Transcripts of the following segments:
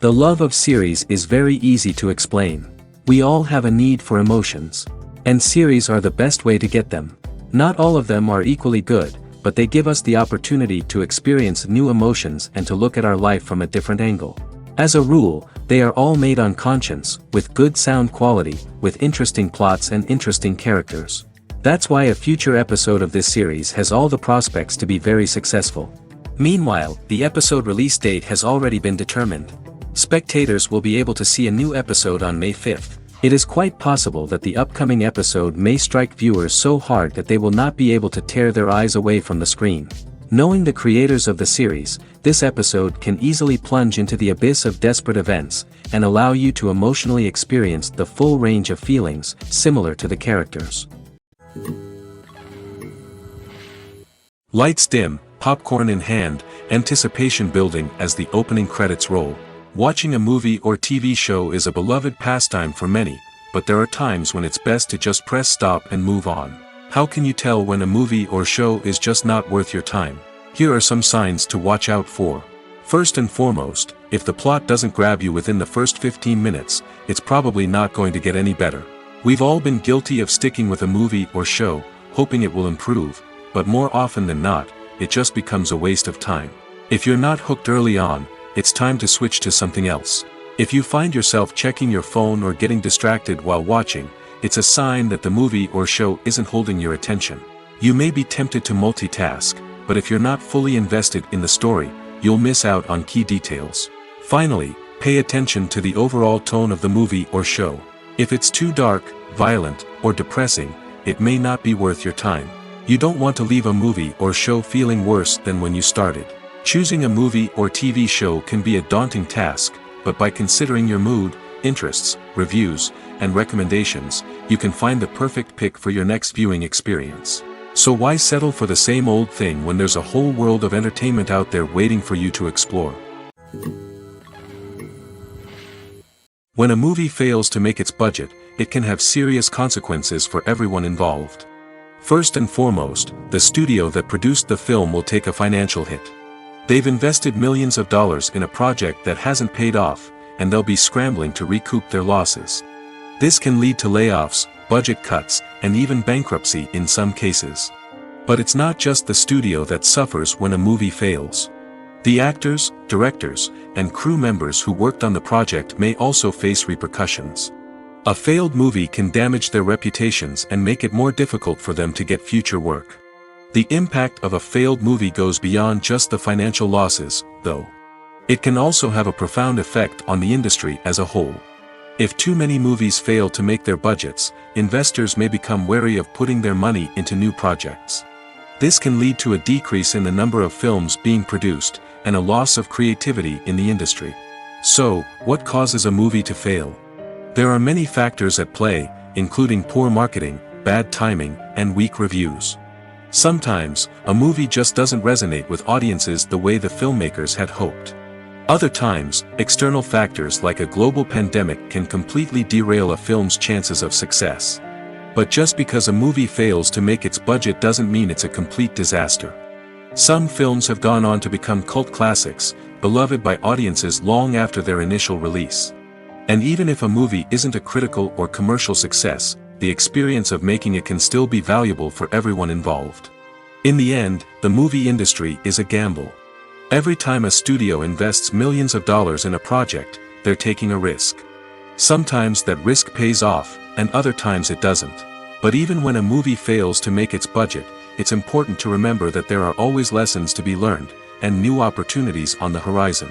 The love of series is very easy to explain. We all have a need for emotions. And series are the best way to get them. Not all of them are equally good, but they give us the opportunity to experience new emotions and to look at our life from a different angle. As a rule, they are all made on conscience, with good sound quality, with interesting plots and interesting characters. That's why a future episode of this series has all the prospects to be very successful. Meanwhile, the episode release date has already been determined. Spectators will be able to see a new episode on May 5th. It is quite possible that the upcoming episode may strike viewers so hard that they will not be able to tear their eyes away from the screen. Knowing the creators of the series, this episode can easily plunge into the abyss of desperate events, and allow you to emotionally experience the full range of feelings, similar to the characters. Lights dim, popcorn in hand, anticipation building as the opening credits roll. Watching a movie or TV show is a beloved pastime for many, but there are times when it's best to just press stop and move on. How can you tell when a movie or show is just not worth your time? Here are some signs to watch out for. First and foremost, if the plot doesn't grab you within the first 15 minutes, it's probably not going to get any better. We've all been guilty of sticking with a movie or show, hoping it will improve, but more often than not, it just becomes a waste of time. If you're not hooked early on, it's time to switch to something else. If you find yourself checking your phone or getting distracted while watching, it's a sign that the movie or show isn't holding your attention. You may be tempted to multitask, but if you're not fully invested in the story, you'll miss out on key details. Finally, pay attention to the overall tone of the movie or show. If it's too dark, violent, or depressing, it may not be worth your time. You don't want to leave a movie or show feeling worse than when you started. Choosing a movie or TV show can be a daunting task, but by considering your mood, interests, reviews, and recommendations, you can find the perfect pick for your next viewing experience. So why settle for the same old thing when there's a whole world of entertainment out there waiting for you to explore? When a movie fails to make its budget, it can have serious consequences for everyone involved. First and foremost, the studio that produced the film will take a financial hit. They've invested millions of dollars in a project that hasn't paid off, and they'll be scrambling to recoup their losses. This can lead to layoffs, budget cuts, and even bankruptcy in some cases. But it's not just the studio that suffers when a movie fails. The actors, directors, and crew members who worked on the project may also face repercussions. A failed movie can damage their reputations and make it more difficult for them to get future work. The impact of a failed movie goes beyond just the financial losses, though. It can also have a profound effect on the industry as a whole. If too many movies fail to make their budgets, investors may become wary of putting their money into new projects. This can lead to a decrease in the number of films being produced, and a loss of creativity in the industry. So, what causes a movie to fail? There are many factors at play, including poor marketing, bad timing, and weak reviews. Sometimes, a movie just doesn't resonate with audiences the way the filmmakers had hoped. Other times, external factors like a global pandemic can completely derail a film's chances of success. But just because a movie fails to make its budget doesn't mean it's a complete disaster. Some films have gone on to become cult classics, beloved by audiences long after their initial release. And even if a movie isn't a critical or commercial success, the experience of making it can still be valuable for everyone involved. In the end, the movie industry is a gamble. Every time a studio invests millions of dollars in a project, they're taking a risk. Sometimes that risk pays off, and other times it doesn't. But even when a movie fails to make its budget, it's important to remember that there are always lessons to be learned, and new opportunities on the horizon.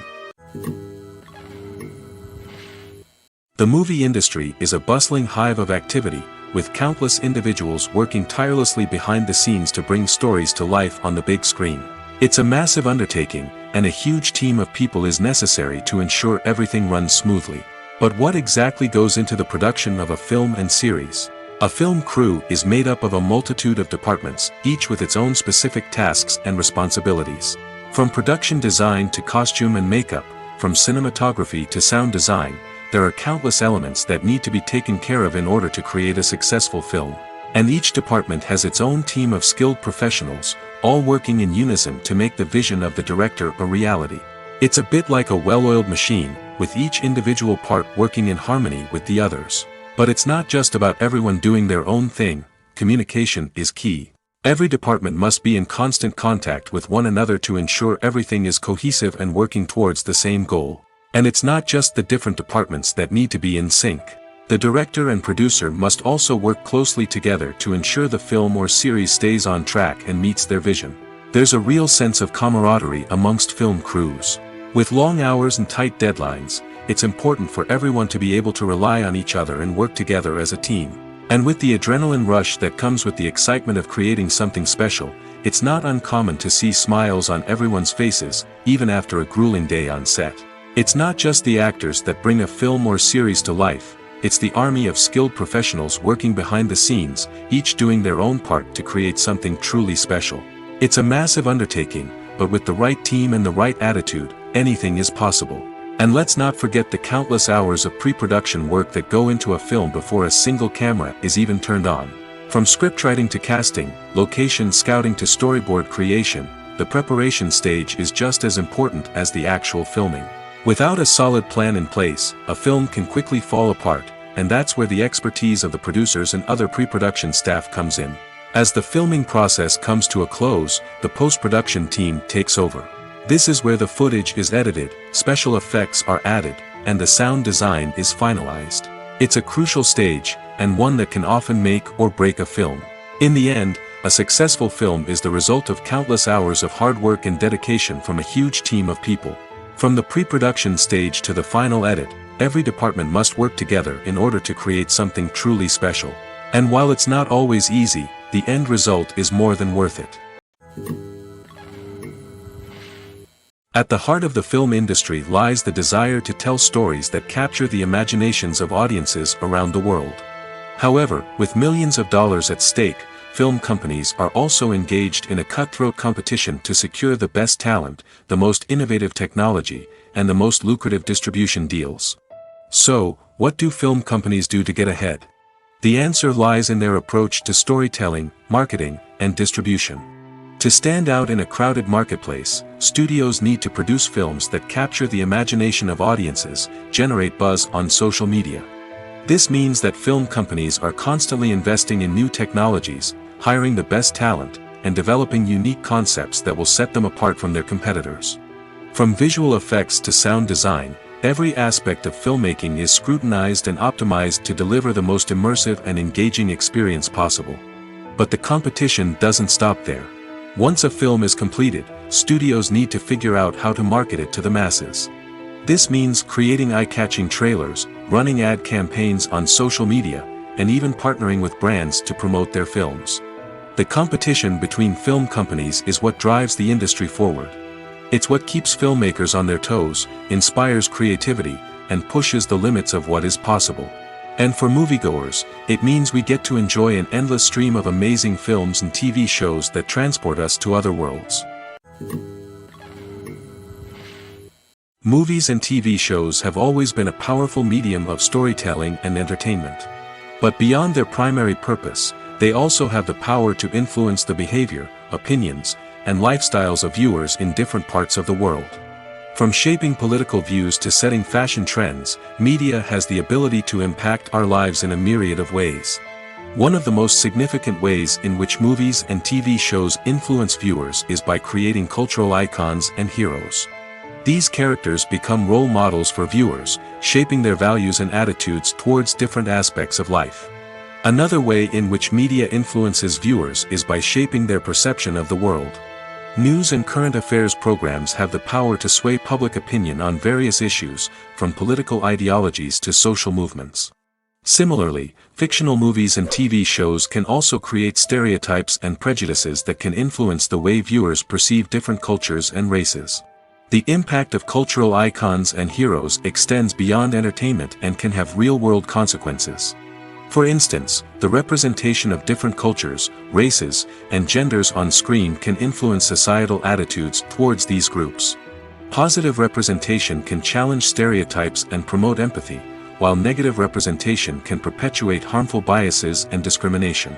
The movie industry is a bustling hive of activity, with countless individuals working tirelessly behind the scenes to bring stories to life on the big screen. It's a massive undertaking, and a huge team of people is necessary to ensure everything runs smoothly. But what exactly goes into the production of a film and series? A film crew is made up of a multitude of departments, each with its own specific tasks and responsibilities. From production design to costume and makeup, from cinematography to sound design, there are countless elements that need to be taken care of in order to create a successful film. And each department has its own team of skilled professionals, all working in unison to make the vision of the director a reality. It's a bit like a well-oiled machine, with each individual part working in harmony with the others. But it's not just about everyone doing their own thing, communication is key. Every department must be in constant contact with one another to ensure everything is cohesive and working towards the same goal. And it's not just the different departments that need to be in sync. The director and producer must also work closely together to ensure the film or series stays on track and meets their vision. There's a real sense of camaraderie amongst film crews. With long hours and tight deadlines, it's important for everyone to be able to rely on each other and work together as a team. And with the adrenaline rush that comes with the excitement of creating something special, it's not uncommon to see smiles on everyone's faces, even after a grueling day on set. It's not just the actors that bring a film or series to life, it's the army of skilled professionals working behind the scenes, each doing their own part to create something truly special. It's a massive undertaking, but with the right team and the right attitude, anything is possible. And let's not forget the countless hours of pre-production work that go into a film before a single camera is even turned on. From scriptwriting to casting, location scouting to storyboard creation, the preparation stage is just as important as the actual filming. Without a solid plan in place, a film can quickly fall apart, and that's where the expertise of the producers and other pre-production staff comes in. As the filming process comes to a close, the post-production team takes over. This is where the footage is edited, special effects are added, and the sound design is finalized. It's a crucial stage, and one that can often make or break a film. In the end, a successful film is the result of countless hours of hard work and dedication from a huge team of people. From the pre-production stage to the final edit, every department must work together in order to create something truly special. And while it's not always easy, the end result is more than worth it. At the heart of the film industry lies the desire to tell stories that capture the imaginations of audiences around the world. However, with millions of dollars at stake, film companies are also engaged in a cutthroat competition to secure the best talent, the most innovative technology, and the most lucrative distribution deals. So, what do film companies do to get ahead? The answer lies in their approach to storytelling, marketing, and distribution. To stand out in a crowded marketplace, studios need to produce films that capture the imagination of audiences, generate buzz on social media. This means that film companies are constantly investing in new technologies, hiring the best talent, and developing unique concepts that will set them apart from their competitors. From visual effects to sound design, every aspect of filmmaking is scrutinized and optimized to deliver the most immersive and engaging experience possible. But the competition doesn't stop there. Once a film is completed, studios need to figure out how to market it to the masses. This means creating eye-catching trailers, running ad campaigns on social media, and even partnering with brands to promote their films. The competition between film companies is what drives the industry forward. It's what keeps filmmakers on their toes, inspires creativity, and pushes the limits of what is possible. And for moviegoers, it means we get to enjoy an endless stream of amazing films and TV shows that transport us to other worlds. Movies and TV shows have always been a powerful medium of storytelling and entertainment. But beyond their primary purpose, they also have the power to influence the behavior, opinions, and lifestyles of viewers in different parts of the world. From shaping political views to setting fashion trends, media has the ability to impact our lives in a myriad of ways. One of the most significant ways in which movies and TV shows influence viewers is by creating cultural icons and heroes. These characters become role models for viewers, shaping their values and attitudes towards different aspects of life. Another way in which media influences viewers is by shaping their perception of the world. News and current affairs programs have the power to sway public opinion on various issues, from political ideologies to social movements. Similarly, fictional movies and TV shows can also create stereotypes and prejudices that can influence the way viewers perceive different cultures and races. The impact of cultural icons and heroes extends beyond entertainment and can have real-world consequences. For instance, the representation of different cultures, races, and genders on screen can influence societal attitudes towards these groups. Positive representation can challenge stereotypes and promote empathy, while negative representation can perpetuate harmful biases and discrimination.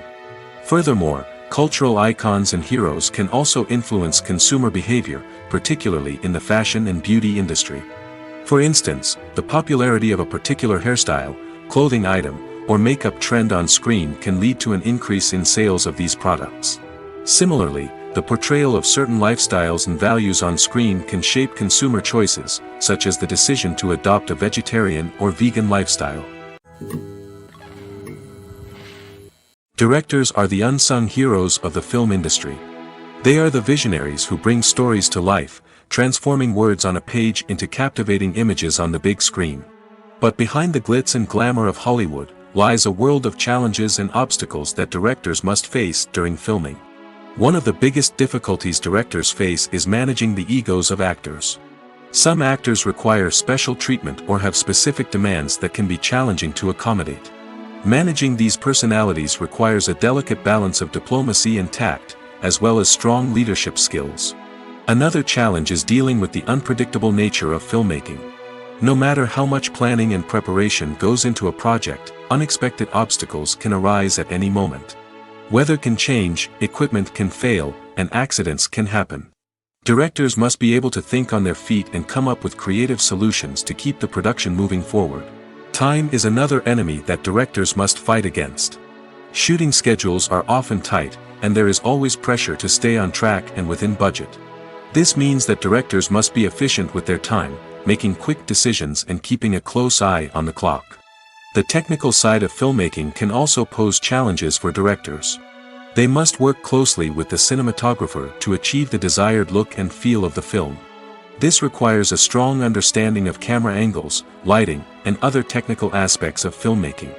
Furthermore, cultural icons and heroes can also influence consumer behavior, particularly in the fashion and beauty industry. For instance, the popularity of a particular hairstyle, clothing item, or makeup trend on screen can lead to an increase in sales of these products. Similarly, the portrayal of certain lifestyles and values on screen can shape consumer choices, such as the decision to adopt a vegetarian or vegan lifestyle. Directors are the unsung heroes of the film industry. They are the visionaries who bring stories to life, transforming words on a page into captivating images on the big screen. But behind the glitz and glamour of Hollywood lies a world of challenges and obstacles that directors must face during filming. One of the biggest difficulties directors face is managing the egos of actors. Some actors require special treatment or have specific demands that can be challenging to accommodate. Managing these personalities requires a delicate balance of diplomacy and tact, as well as strong leadership skills. Another challenge is dealing with the unpredictable nature of filmmaking. No matter how much planning and preparation goes into a project, unexpected obstacles can arise at any moment. Weather can change, equipment can fail, and accidents can happen. Directors must be able to think on their feet and come up with creative solutions to keep the production moving forward. Time is another enemy that directors must fight against. Shooting schedules are often tight, and there is always pressure to stay on track and within budget. This means that directors must be efficient with their time, making quick decisions and keeping a close eye on the clock. The technical side of filmmaking can also pose challenges for directors. They must work closely with the cinematographer to achieve the desired look and feel of the film. This requires a strong understanding of camera angles, lighting, and other technical aspects of filmmaking.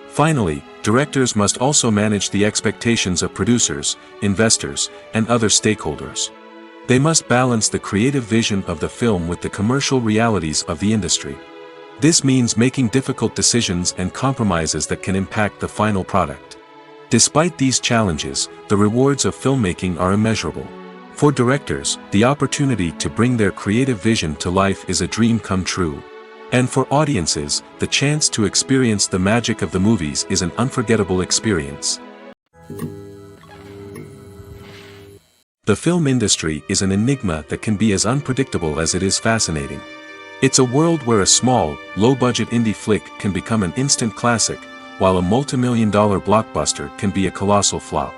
Finally, directors must also manage the expectations of producers, investors, and other stakeholders. They must balance the creative vision of the film with the commercial realities of the industry. This means making difficult decisions and compromises that can impact the final product. Despite these challenges, the rewards of filmmaking are immeasurable. For directors, the opportunity to bring their creative vision to life is a dream come true. And for audiences, the chance to experience the magic of the movies is an unforgettable experience. The film industry is an enigma that can be as unpredictable as it is fascinating. It's a world where a small, low-budget indie flick can become an instant classic, while a multi-million-dollar blockbuster can be a colossal flop.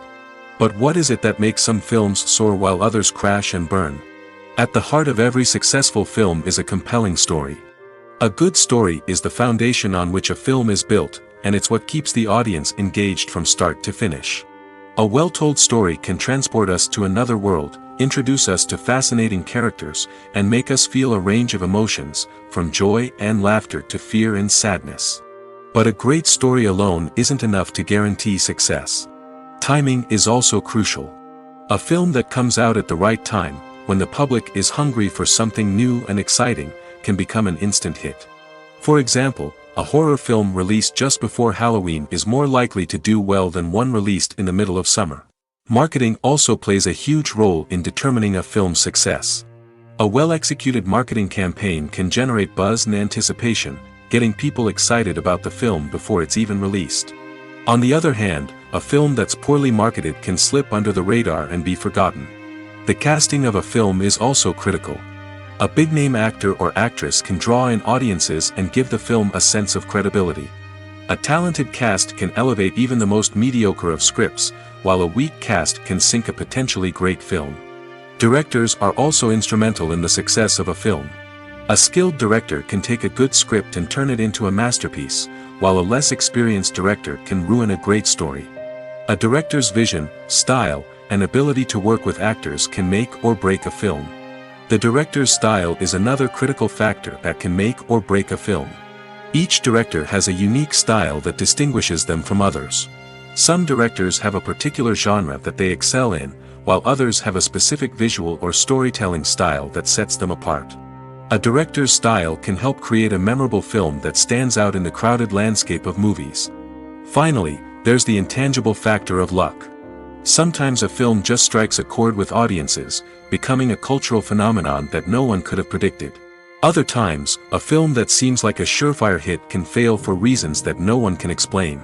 But what is it that makes some films soar while others crash and burn? At the heart of every successful film is a compelling story. A good story is the foundation on which a film is built, and it's what keeps the audience engaged from start to finish. A well-told story can transport us to another world, introduce us to fascinating characters, and make us feel a range of emotions, from joy and laughter to fear and sadness. But a great story alone isn't enough to guarantee success. Timing is also crucial. A film that comes out at the right time, when the public is hungry for something new and exciting, can become an instant hit. For example, a horror film released just before Halloween is more likely to do well than one released in the middle of summer. Marketing also plays a huge role in determining a film's success. A well-executed marketing campaign can generate buzz and anticipation, getting people excited about the film before it's even released. On the other hand, a film that's poorly marketed can slip under the radar and be forgotten. The casting of a film is also critical. A big-name actor or actress can draw in audiences and give the film a sense of credibility. A talented cast can elevate even the most mediocre of scripts, while a weak cast can sink a potentially great film. Directors are also instrumental in the success of a film. A skilled director can take a good script and turn it into a masterpiece, while a less experienced director can ruin a great story. A director's vision, style, and ability to work with actors can make or break a film. The director's style is another critical factor that can make or break a film. Each director has a unique style that distinguishes them from others. Some directors have a particular genre that they excel in, while others have a specific visual or storytelling style that sets them apart. A director's style can help create a memorable film that stands out in the crowded landscape of movies. Finally, there's the intangible factor of luck. Sometimes a film just strikes a chord with audiences, becoming a cultural phenomenon that no one could have predicted. Other times, a film that seems like a surefire hit can fail for reasons that no one can explain.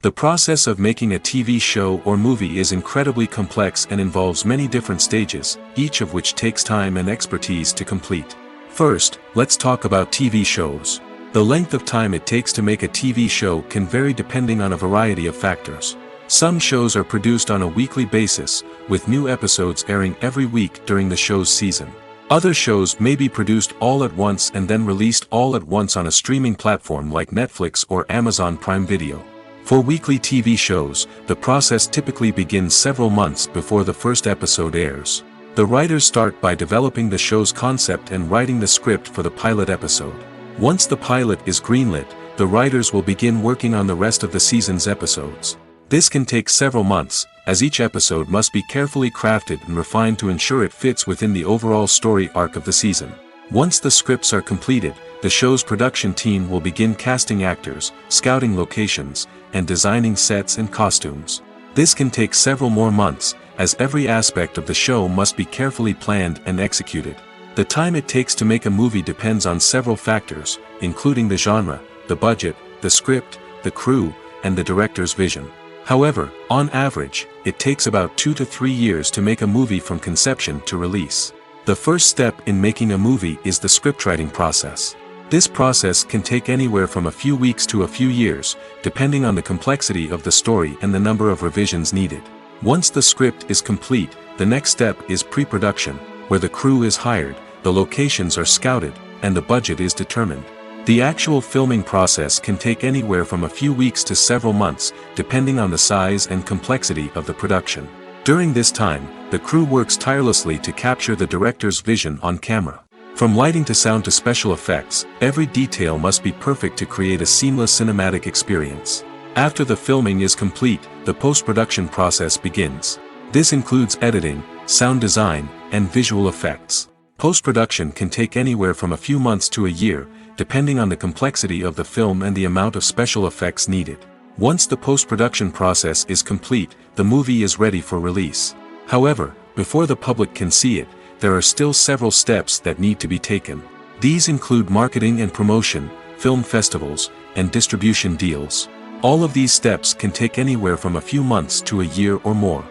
The process of making a TV show or movie is incredibly complex and involves many different stages, each of which takes time and expertise to complete. First, let's talk about TV shows. The length of time it takes to make a TV show can vary depending on a variety of factors. Some shows are produced on a weekly basis, with new episodes airing every week during the show's season. Other shows may be produced all at once and then released all at once on a streaming platform like Netflix or Amazon Prime Video. For weekly TV shows, the process typically begins several months before the first episode airs. The writers start by developing the show's concept and writing the script for the pilot episode. Once the pilot is greenlit, the writers will begin working on the rest of the season's episodes. This can take several months, as each episode must be carefully crafted and refined to ensure it fits within the overall story arc of the season. Once the scripts are completed, the show's production team will begin casting actors, scouting locations, and designing sets and costumes. This can take several more months, as every aspect of the show must be carefully planned and executed. The time it takes to make a movie depends on several factors, including the genre, the budget, the script, the crew, and the director's vision. However, on average, it takes about 2 to 3 years to make a movie from conception to release. The first step in making a movie is the scriptwriting process. This process can take anywhere from a few weeks to a few years, depending on the complexity of the story and the number of revisions needed. Once the script is complete, the next step is pre-production, where the crew is hired, the locations are scouted, and the budget is determined. The actual filming process can take anywhere from a few weeks to several months, depending on the size and complexity of the production. During this time, the crew works tirelessly to capture the director's vision on camera. From lighting to sound to special effects, every detail must be perfect to create a seamless cinematic experience. After the filming is complete, the post-production process begins. This includes editing, sound design, and visual effects. Post-production can take anywhere from a few months to a year, depending on the complexity of the film and the amount of special effects needed. Once the post-production process is complete, the movie is ready for release. However, before the public can see it, there are still several steps that need to be taken. These include marketing and promotion, film festivals, and distribution deals. All of these steps can take anywhere from a few months to a year or more.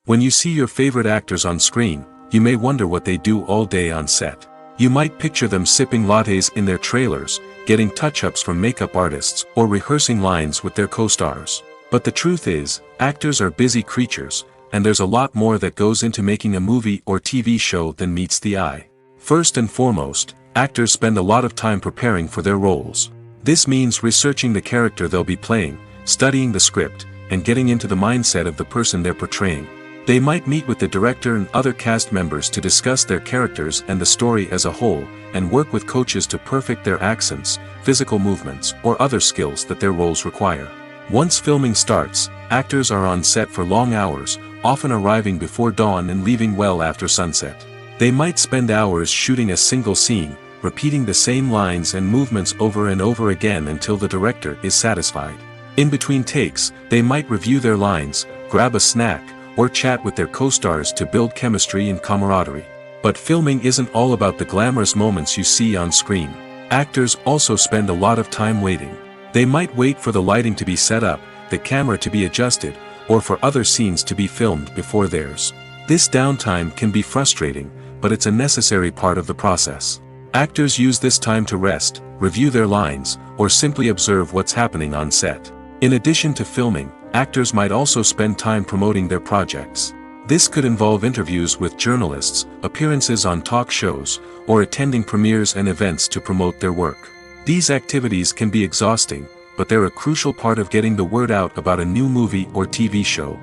When you see your favorite actors on screen, you may wonder what they do all day on set. You might picture them sipping lattes in their trailers, getting touch-ups from makeup artists, or rehearsing lines with their co-stars. But the truth is, actors are busy creatures, and there's a lot more that goes into making a movie or TV show than meets the eye. First and foremost, actors spend a lot of time preparing for their roles. This means researching the character they'll be playing, studying the script, and getting into the mindset of the person they're portraying. They might meet with the director and other cast members to discuss their characters and the story as a whole, and work with coaches to perfect their accents, physical movements, or other skills that their roles require. Once filming starts, actors are on set for long hours, often arriving before dawn and leaving well after sunset. They might spend hours shooting a single scene, repeating the same lines and movements over and over again until the director is satisfied. In between takes, they might review their lines, grab a snack, or chat with their co-stars to build chemistry and camaraderie. But filming isn't all about the glamorous moments you see on screen. Actors also spend a lot of time waiting. They might wait for the lighting to be set up, the camera to be adjusted, or for other scenes to be filmed before theirs. This downtime can be frustrating, but it's a necessary part of the process. Actors use this time to rest, review their lines, or simply observe what's happening on set. In addition to filming, actors might also spend time promoting their projects. This could involve interviews with journalists, appearances on talk shows, or attending premieres and events to promote their work. These activities can be exhausting, but they're a crucial part of getting the word out about a new movie or TV show.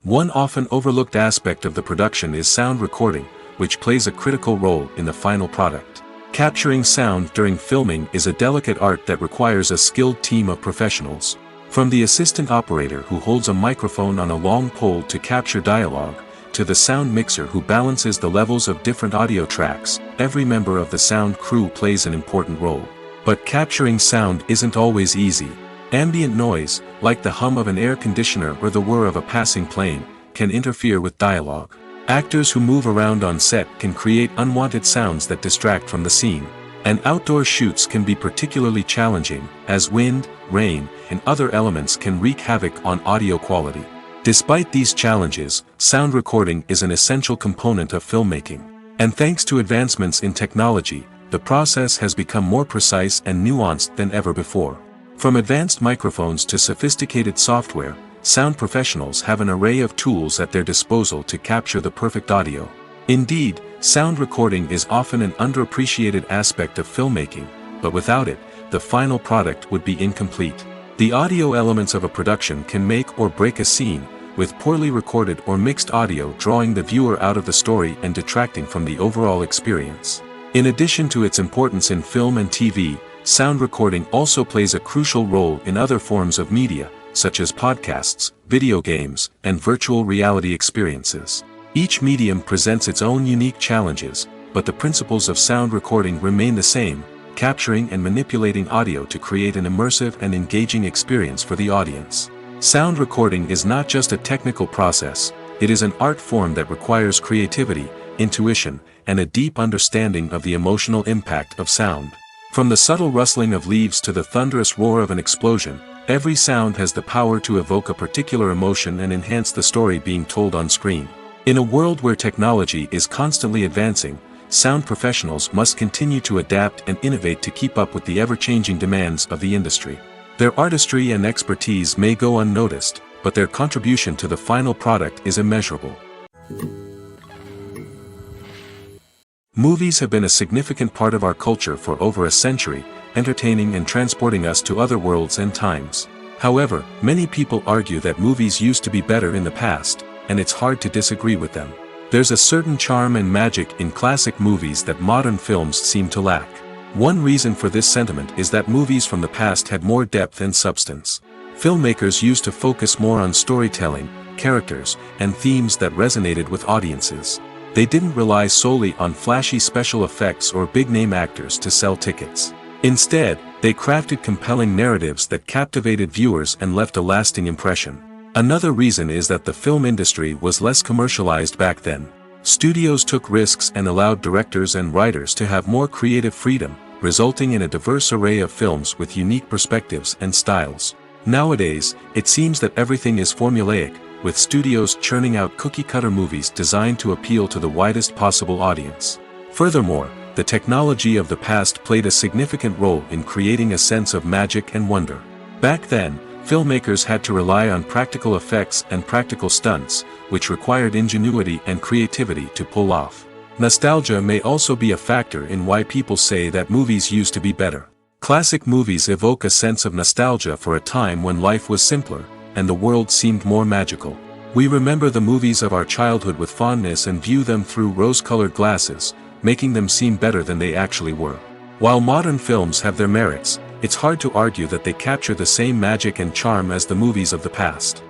One often overlooked aspect of the production is sound recording, which plays a critical role in the final product. Capturing sound during filming is a delicate art that requires a skilled team of professionals. From the assistant operator who holds a microphone on a long pole to capture dialogue, to the sound mixer who balances the levels of different audio tracks, every member of the sound crew plays an important role. But capturing sound isn't always easy. Ambient noise, like the hum of an air conditioner or the whir of a passing plane, can interfere with dialogue. Actors who move around on set can create unwanted sounds that distract from the scene. And outdoor shoots can be particularly challenging, as wind, rain, and other elements can wreak havoc on audio quality. Despite these challenges, sound recording is an essential component of filmmaking. And thanks to advancements in technology, the process has become more precise and nuanced than ever before. From advanced microphones to sophisticated software, sound professionals have an array of tools at their disposal to capture the perfect audio. Indeed, sound recording is often an underappreciated aspect of filmmaking, but without it, the final product would be incomplete. The audio elements of a production can make or break a scene, with poorly recorded or mixed audio drawing the viewer out of the story and detracting from the overall experience. In addition to its importance in film and TV, sound recording also plays a crucial role in other forms of media, such as podcasts, video games, and virtual reality experiences. Each medium presents its own unique challenges, but the principles of sound recording remain the same, capturing and manipulating audio to create an immersive and engaging experience for the audience. Sound recording is not just a technical process, it is an art form that requires creativity, intuition, and a deep understanding of the emotional impact of sound. From the subtle rustling of leaves to the thunderous roar of an explosion, every sound has the power to evoke a particular emotion and enhance the story being told on screen. In a world where technology is constantly advancing, sound professionals must continue to adapt and innovate to keep up with the ever-changing demands of the industry. Their artistry and expertise may go unnoticed, but their contribution to the final product is immeasurable. Movies have been a significant part of our culture for over a century, entertaining and transporting us to other worlds and times. However, many people argue that movies used to be better in the past, and it's hard to disagree with them. There's a certain charm and magic in classic movies that modern films seem to lack. One reason for this sentiment is that movies from the past had more depth and substance. Filmmakers used to focus more on storytelling, characters, and themes that resonated with audiences. They didn't rely solely on flashy special effects or big-name actors to sell tickets. Instead, they crafted compelling narratives that captivated viewers and left a lasting impression. Another reason is that the film industry was less commercialized back then. Studios took risks and allowed directors and writers to have more creative freedom, resulting in a diverse array of films with unique perspectives and styles. Nowadays, it seems that everything is formulaic, with studios churning out cookie-cutter movies designed to appeal to the widest possible audience. Furthermore, the technology of the past played a significant role in creating a sense of magic and wonder. Back then, filmmakers had to rely on practical effects and practical stunts, which required ingenuity and creativity to pull off. Nostalgia may also be a factor in why people say that movies used to be better. Classic movies evoke a sense of nostalgia for a time when life was simpler, and the world seemed more magical. We remember the movies of our childhood with fondness and view them through rose-colored glasses, making them seem better than they actually were. While modern films have their merits, it's hard to argue that they capture the same magic and charm as the movies of the past.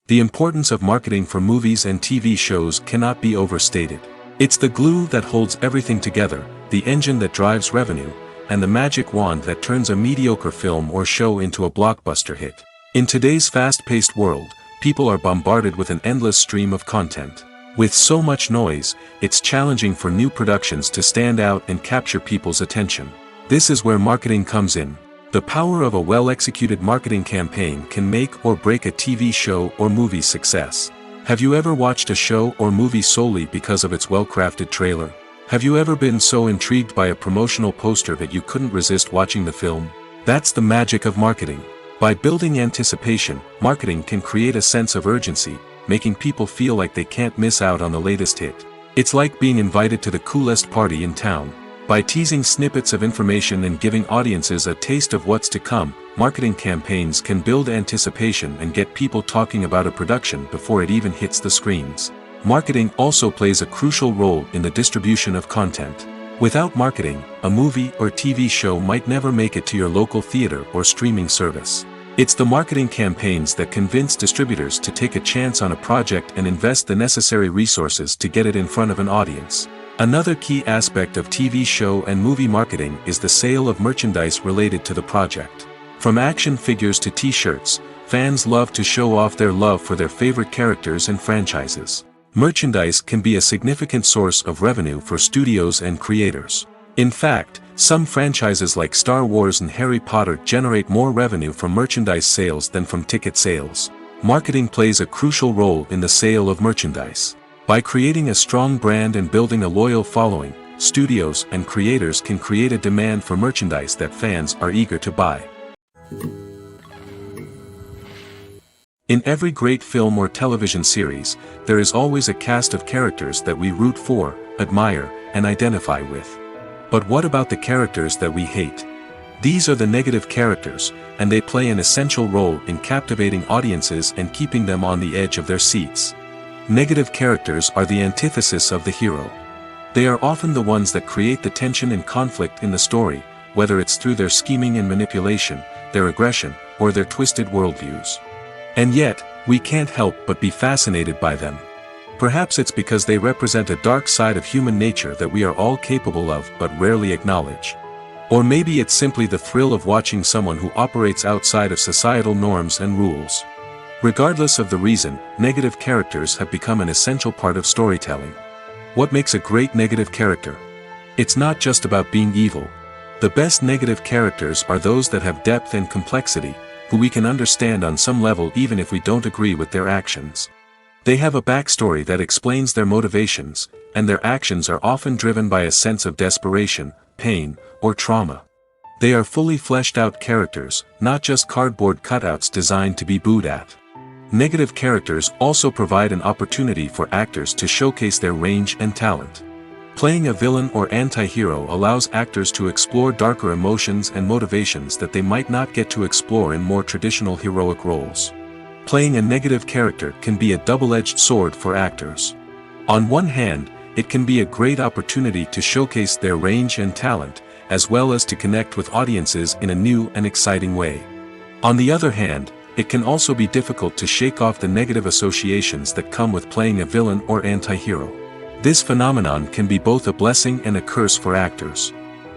The importance of marketing for movies and TV shows cannot be overstated. It's the glue that holds everything together, the engine that drives revenue, and the magic wand that turns a mediocre film or show into a blockbuster hit. In today's fast-paced world, people are bombarded with an endless stream of content. With so much noise, it's challenging for new productions to stand out and capture people's attention. This is where marketing comes in. The power of a well-executed marketing campaign can make or break a TV show or movie's success. Have you ever watched a show or movie solely because of its well-crafted trailer? Have you ever been so intrigued by a promotional poster that you couldn't resist watching the film? That's the magic of marketing. By building anticipation, marketing can create a sense of urgency, making people feel like they can't miss out on the latest hit. It's like being invited to the coolest party in town. By teasing snippets of information and giving audiences a taste of what's to come, marketing campaigns can build anticipation and get people talking about a production before it even hits the screens. Marketing also plays a crucial role in the distribution of content. Without marketing, a movie or TV show might never make it to your local theater or streaming service. It's the marketing campaigns that convince distributors to take a chance on a project and invest the necessary resources to get it in front of an audience. Another key aspect of TV show and movie marketing is the sale of merchandise related to the project. From action figures to t-shirts, fans love to show off their love for their favorite characters and franchises. Merchandise can be a significant source of revenue for studios and creators. In fact, some franchises like Star Wars and Harry Potter generate more revenue from merchandise sales than from ticket sales. Marketing plays a crucial role in the sale of merchandise. By creating a strong brand and building a loyal following, studios and creators can create a demand for merchandise that fans are eager to buy. In every great film or television series, there is always a cast of characters that we root for, admire, and identify with. But what about the characters that we hate? These are the negative characters, and they play an essential role in captivating audiences and keeping them on the edge of their seats. Negative characters are the antithesis of the hero. They are often the ones that create the tension and conflict in the story, whether it's through their scheming and manipulation, their aggression, or their twisted worldviews. And yet, we can't help but be fascinated by them. Perhaps it's because they represent a dark side of human nature that we are all capable of but rarely acknowledge. Or maybe it's simply the thrill of watching someone who operates outside of societal norms and rules. Regardless of the reason, negative characters have become an essential part of storytelling. What makes a great negative character? It's not just about being evil. The best negative characters are those that have depth and complexity, who we can understand on some level even if we don't agree with their actions. They have a backstory that explains their motivations, and their actions are often driven by a sense of desperation, pain, or trauma. They are fully fleshed out characters, not just cardboard cutouts designed to be booed at. Negative characters also provide an opportunity for actors to showcase their range and talent. Playing a villain or anti-hero allows actors to explore darker emotions and motivations that they might not get to explore in more traditional heroic roles. Playing a negative character can be a double-edged sword for actors. On one hand, it can be a great opportunity to showcase their range and talent, as well as to connect with audiences in a new and exciting way. On the other hand, it can also be difficult to shake off the negative associations that come with playing a villain or anti-hero. This phenomenon can be both a blessing and a curse for actors.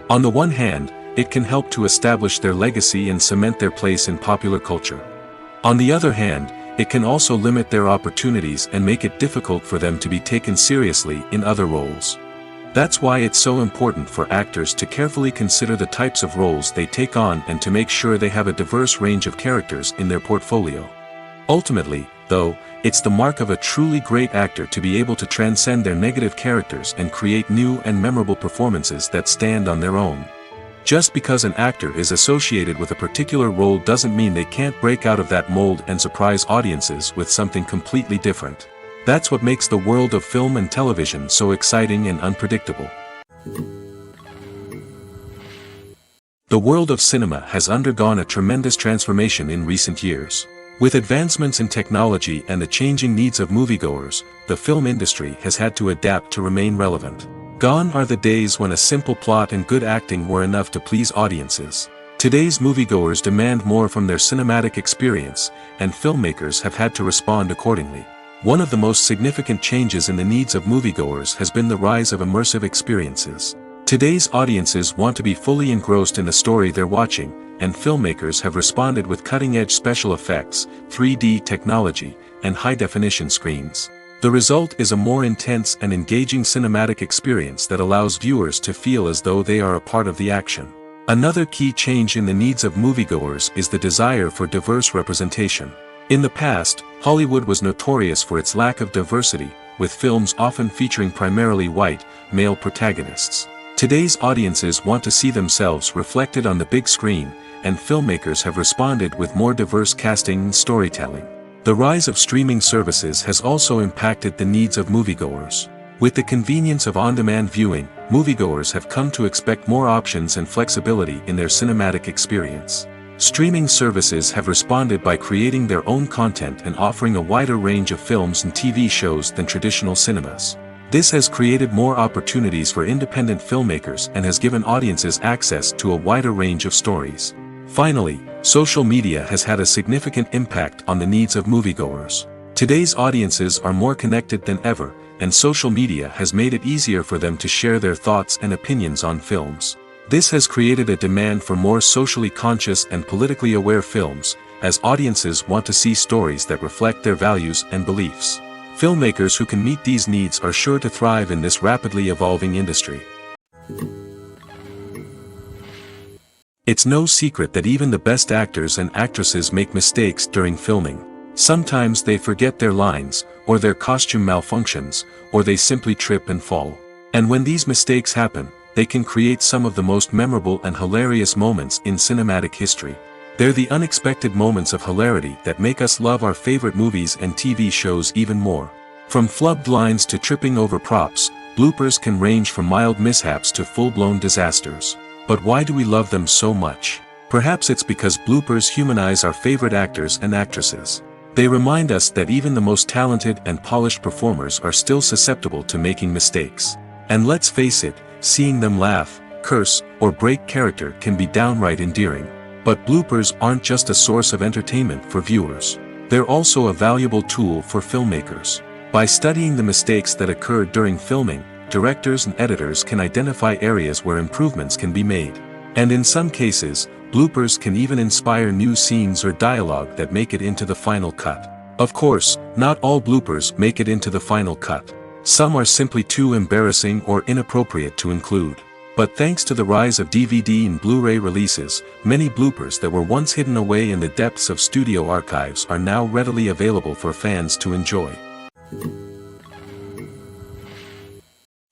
On the one hand, it can help to establish their legacy and cement their place in popular culture. On the other hand, it can also limit their opportunities and make it difficult for them to be taken seriously in other roles. That's why it's so important for actors to carefully consider the types of roles they take on and to make sure they have a diverse range of characters in their portfolio. Ultimately, though, it's the mark of a truly great actor to be able to transcend their negative characters and create new and memorable performances that stand on their own. Just because an actor is associated with a particular role doesn't mean they can't break out of that mold and surprise audiences with something completely different. That's what makes the world of film and television so exciting and unpredictable. The world of cinema has undergone a tremendous transformation in recent years. With advancements in technology and the changing needs of moviegoers, the film industry has had to adapt to remain relevant. Gone are the days when a simple plot and good acting were enough to please audiences. Today's moviegoers demand more from their cinematic experience, and filmmakers have had to respond accordingly. One of the most significant changes in the needs of moviegoers has been the rise of immersive experiences. Today's audiences want to be fully engrossed in the story they're watching, and filmmakers have responded with cutting-edge special effects, 3D technology, and high-definition screens. The result is a more intense and engaging cinematic experience that allows viewers to feel as though they are a part of the action. Another key change in the needs of moviegoers is the desire for diverse representation. In the past, Hollywood was notorious for its lack of diversity, with films often featuring primarily white, male protagonists. Today's audiences want to see themselves reflected on the big screen, and filmmakers have responded with more diverse casting and storytelling. The rise of streaming services has also impacted the needs of moviegoers. With the convenience of on-demand viewing, moviegoers have come to expect more options and flexibility in their cinematic experience. Streaming services have responded by creating their own content and offering a wider range of films and TV shows than traditional cinemas. This has created more opportunities for independent filmmakers and has given audiences access to a wider range of stories. Finally, social media has had a significant impact on the needs of moviegoers. Today's audiences are more connected than ever, and social media has made it easier for them to share their thoughts and opinions on films. This has created a demand for more socially conscious and politically aware films, as audiences want to see stories that reflect their values and beliefs. Filmmakers who can meet these needs are sure to thrive in this rapidly evolving industry. It's no secret that even the best actors and actresses make mistakes during filming. Sometimes they forget their lines, or their costume malfunctions, or they simply trip and fall. And when these mistakes happen, they can create some of the most memorable and hilarious moments in cinematic history. They're the unexpected moments of hilarity that make us love our favorite movies and TV shows even more. From flubbed lines to tripping over props, bloopers can range from mild mishaps to full-blown disasters. But why do we love them so much? Perhaps it's because bloopers humanize our favorite actors and actresses. They remind us that even the most talented and polished performers are still susceptible to making mistakes. And let's face it, seeing them laugh, curse, or break character can be downright endearing. But bloopers aren't just a source of entertainment for viewers. They're also a valuable tool for filmmakers. By studying the mistakes that occurred during filming, directors and editors can identify areas where improvements can be made. And in some cases, bloopers can even inspire new scenes or dialogue that make it into the final cut. Of course, not all bloopers make it into the final cut. Some are simply too embarrassing or inappropriate to include. But thanks to the rise of DVD and Blu-ray releases, many bloopers that were once hidden away in the depths of studio archives are now readily available for fans to enjoy.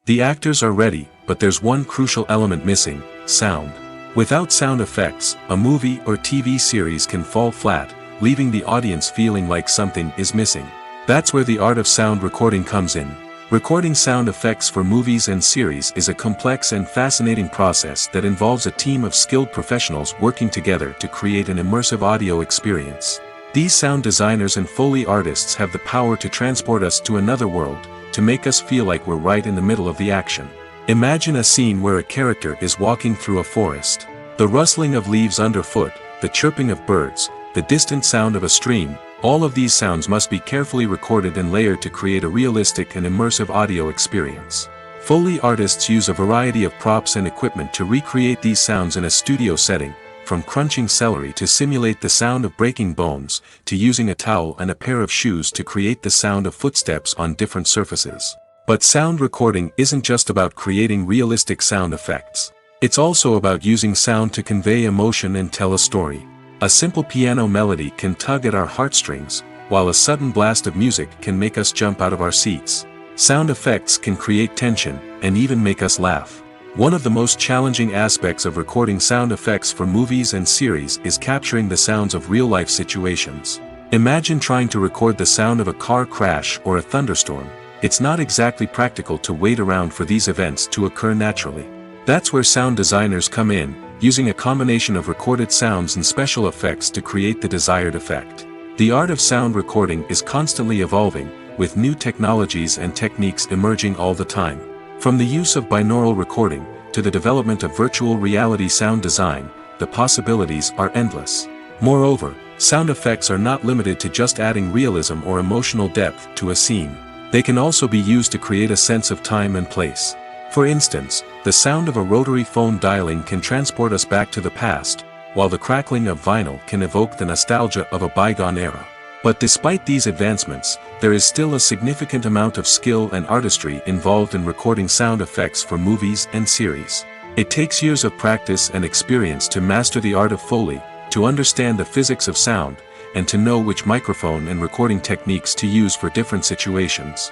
The actors are ready, but there's one crucial element missing: sound. Without sound effects, a movie or TV series can fall flat, leaving the audience feeling like something is missing. That's where the art of sound recording comes in. Recording sound effects for movies and series is a complex and fascinating process that involves a team of skilled professionals working together to create an immersive audio experience. These sound designers and Foley artists have the power to transport us to another world, to make us feel like we're right in the middle of the action. Imagine a scene where a character is walking through a forest. The rustling of leaves underfoot, the chirping of birds, the distant sound of a stream, all of these sounds must be carefully recorded and layered to create a realistic and immersive audio experience. Foley artists use a variety of props and equipment to recreate these sounds in a studio setting, from crunching celery to simulate the sound of breaking bones, to using a towel and a pair of shoes to create the sound of footsteps on different surfaces. But sound recording isn't just about creating realistic sound effects. It's also about using sound to convey emotion and tell a story. A simple piano melody can tug at our heartstrings, while a sudden blast of music can make us jump out of our seats. Sound effects can create tension, and even make us laugh. One of the most challenging aspects of recording sound effects for movies and series is capturing the sounds of real-life situations. Imagine trying to record the sound of a car crash or a thunderstorm. It's not exactly practical to wait around for these events to occur naturally. That's where sound designers come in, using a combination of recorded sounds and special effects to create the desired effect. The art of sound recording is constantly evolving, with new technologies and techniques emerging all the time. From the use of binaural recording, to the development of virtual reality sound design, the possibilities are endless. Moreover, sound effects are not limited to just adding realism or emotional depth to a scene. They can also be used to create a sense of time and place. For instance, the sound of a rotary phone dialing can transport us back to the past, while the crackling of vinyl can evoke the nostalgia of a bygone era. But despite these advancements, there is still a significant amount of skill and artistry involved in recording sound effects for movies and series. It takes years of practice and experience to master the art of Foley, to understand the physics of sound, and to know which microphone and recording techniques to use for different situations.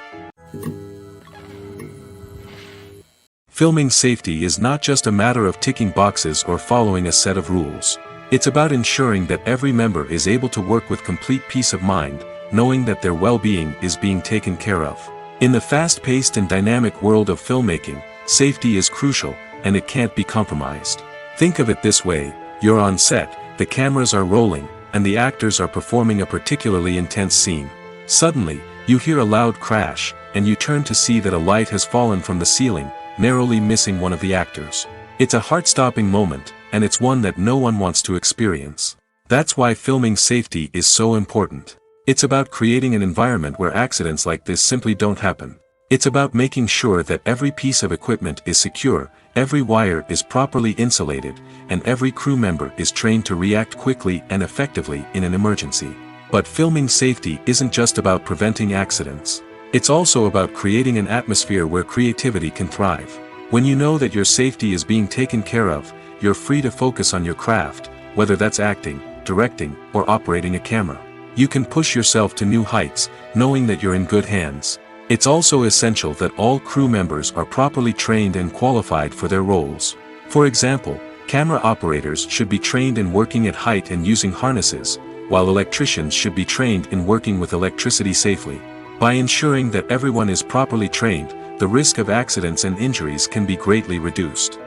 Filming safety is not just a matter of ticking boxes or following a set of rules. It's about ensuring that every member is able to work with complete peace of mind, knowing that their well-being is being taken care of. In the fast-paced and dynamic world of filmmaking, safety is crucial, and it can't be compromised. Think of it this way: you're on set, the cameras are rolling, and the actors are performing a particularly intense scene. Suddenly, you hear a loud crash, and you turn to see that a light has fallen from the ceiling, narrowly missing one of the actors. It's a heart-stopping moment, and it's one that no one wants to experience. That's why filming safety is so important. It's about creating an environment where accidents like this simply don't happen. It's about making sure that every piece of equipment is secure, every wire is properly insulated, and every crew member is trained to react quickly and effectively in an emergency. But filming safety isn't just about preventing accidents. It's also about creating an atmosphere where creativity can thrive. When you know that your safety is being taken care of, you're free to focus on your craft, whether that's acting, directing, or operating a camera. You can push yourself to new heights, knowing that you're in good hands. It's also essential that all crew members are properly trained and qualified for their roles. For example, camera operators should be trained in working at height and using harnesses, while electricians should be trained in working with electricity safely. By ensuring that everyone is properly trained, the risk of accidents and injuries can be greatly reduced.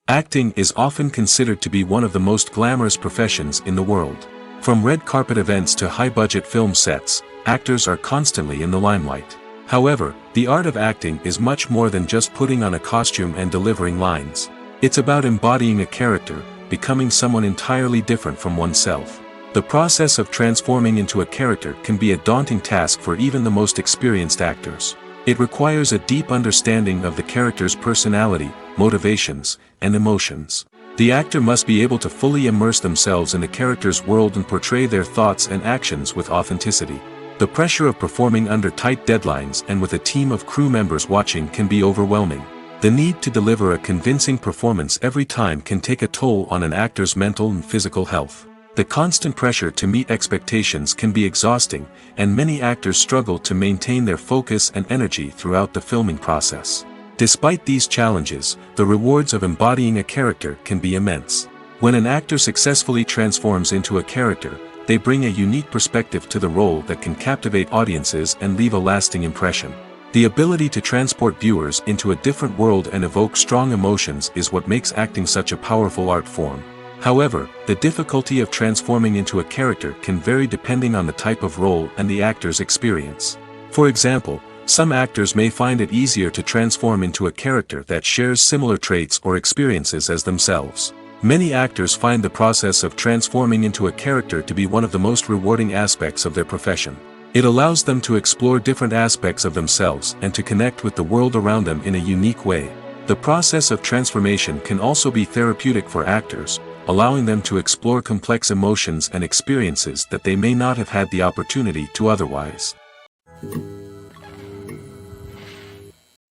Acting is often considered to be one of the most glamorous professions in the world. From red carpet events to high-budget film sets, actors are constantly in the limelight. However, the art of acting is much more than just putting on a costume and delivering lines. It's about embodying a character, becoming someone entirely different from oneself. The process of transforming into a character can be a daunting task for even the most experienced actors. It requires a deep understanding of the character's personality, motivations, and emotions. The actor must be able to fully immerse themselves in the character's world and portray their thoughts and actions with authenticity. The pressure of performing under tight deadlines and with a team of crew members watching can be overwhelming. The need to deliver a convincing performance every time can take a toll on an actor's mental and physical health. The constant pressure to meet expectations can be exhausting, and many actors struggle to maintain their focus and energy throughout the filming process. Despite these challenges, the rewards of embodying a character can be immense. When an actor successfully transforms into a character, they bring a unique perspective to the role that can captivate audiences and leave a lasting impression. The ability to transport viewers into a different world and evoke strong emotions is what makes acting such a powerful art form. However, the difficulty of transforming into a character can vary depending on the type of role and the actor's experience. For example, some actors may find it easier to transform into a character that shares similar traits or experiences as themselves. Many actors find the process of transforming into a character to be one of the most rewarding aspects of their profession. It allows them to explore different aspects of themselves and to connect with the world around them in a unique way. The process of transformation can also be therapeutic for actors, allowing them to explore complex emotions and experiences that they may not have had the opportunity to otherwise.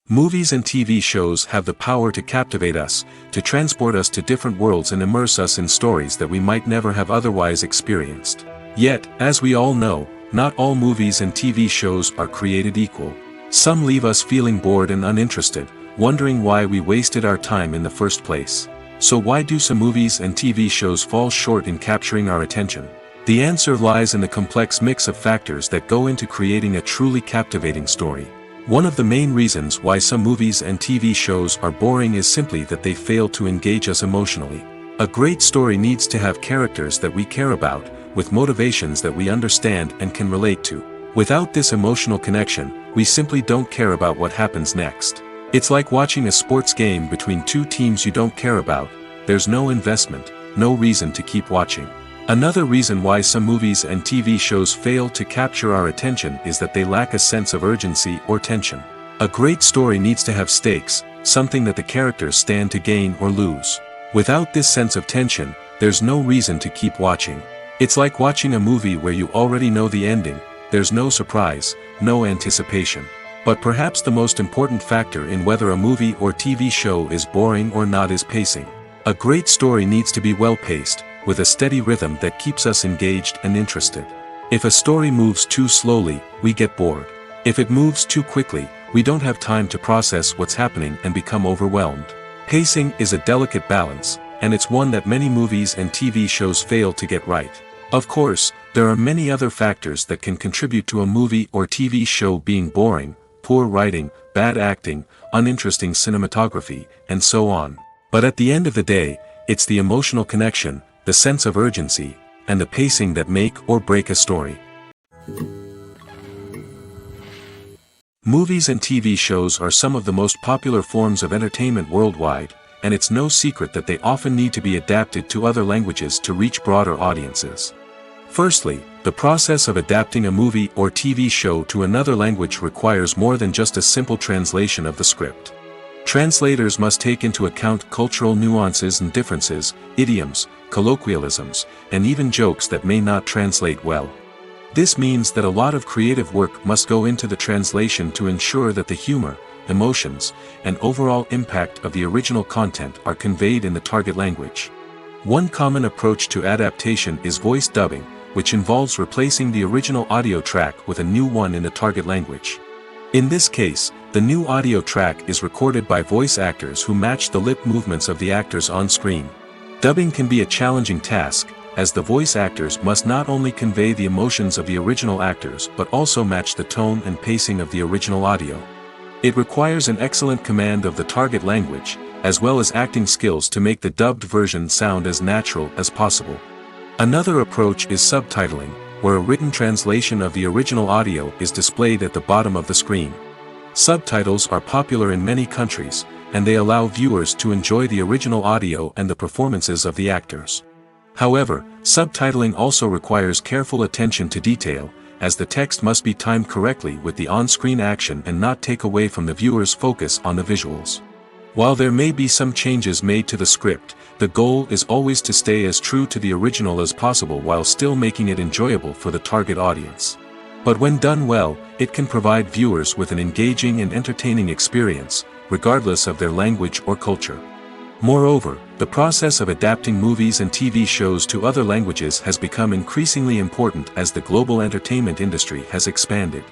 Movies and TV shows have the power to captivate us, to transport us to different worlds and immerse us in stories that we might never have otherwise experienced. Yet, as we all know, not all movies and TV shows are created equal. Some leave us feeling bored and uninterested, wondering why we wasted our time in the first place. So why do some movies and TV shows fall short in capturing our attention? The answer lies in the complex mix of factors that go into creating a truly captivating story. One of the main reasons why some movies and TV shows are boring is simply that they fail to engage us emotionally. A great story needs to have characters that we care about, with motivations that we understand and can relate to. Without this emotional connection, we simply don't care about what happens next. It's like watching a sports game between two teams you don't care about. There's no investment, no reason to keep watching. Another reason why some movies and TV shows fail to capture our attention is that they lack a sense of urgency or tension. A great story needs to have stakes, something that the characters stand to gain or lose. Without this sense of tension, there's no reason to keep watching. It's like watching a movie where you already know the ending. There's no surprise, no anticipation. But perhaps the most important factor in whether a movie or TV show is boring or not is pacing. A great story needs to be well-paced, with a steady rhythm that keeps us engaged and interested. If a story moves too slowly, we get bored. If it moves too quickly, we don't have time to process what's happening and become overwhelmed. Pacing is a delicate balance, and it's one that many movies and TV shows fail to get right. Of course, there are many other factors that can contribute to a movie or TV show being boring: poor writing, bad acting, uninteresting cinematography, and so on. But at the end of the day, it's the emotional connection, the sense of urgency, and the pacing that make or break a story. Movies and TV shows are some of the most popular forms of entertainment worldwide, and it's no secret that they often need to be adapted to other languages to reach broader audiences. Firstly, the process of adapting a movie or TV show to another language requires more than just a simple translation of the script. Translators must take into account cultural nuances and differences, idioms, colloquialisms, and even jokes that may not translate well. This means that a lot of creative work must go into the translation to ensure that the humor, emotions, and overall impact of the original content are conveyed in the target language. One common approach to adaptation is voice dubbing, which involves replacing the original audio track with a new one in the target language. In this case, the new audio track is recorded by voice actors who match the lip movements of the actors on screen. Dubbing can be a challenging task, as the voice actors must not only convey the emotions of the original actors but also match the tone and pacing of the original audio. It requires an excellent command of the target language, as well as acting skills to make the dubbed version sound as natural as possible. Another approach is subtitling, where a written translation of the original audio is displayed at the bottom of the screen. Subtitles are popular in many countries, and they allow viewers to enjoy the original audio and the performances of the actors. However, subtitling also requires careful attention to detail, as the text must be timed correctly with the on-screen action and not take away from the viewer's focus on the visuals. While there may be some changes made to the script, the goal is always to stay as true to the original as possible while still making it enjoyable for the target audience. But when done well, it can provide viewers with an engaging and entertaining experience, regardless of their language or culture. Moreover, the process of adapting movies and TV shows to other languages has become increasingly important as the global entertainment industry has expanded.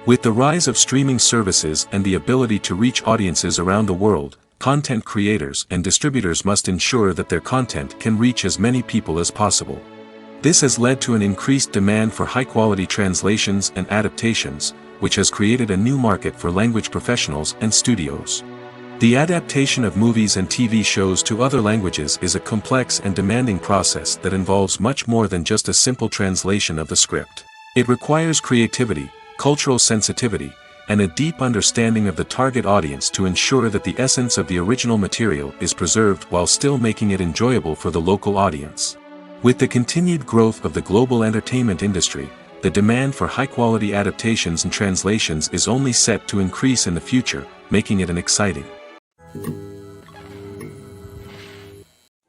With the rise of streaming services and the ability to reach audiences around the world, content creators and distributors must ensure that their content can reach as many people as possible. This has led to an increased demand for high-quality translations and adaptations, which has created a new market for language professionals and studios. The adaptation of movies and TV shows to other languages is a complex and demanding process that involves much more than just a simple translation of the script. It requires creativity, cultural sensitivity, and a deep understanding of the target audience to ensure that the essence of the original material is preserved while still making it enjoyable for the local audience. With the continued growth of the global entertainment industry, the demand for high-quality adaptations and translations is only set to increase in the future, making it exciting.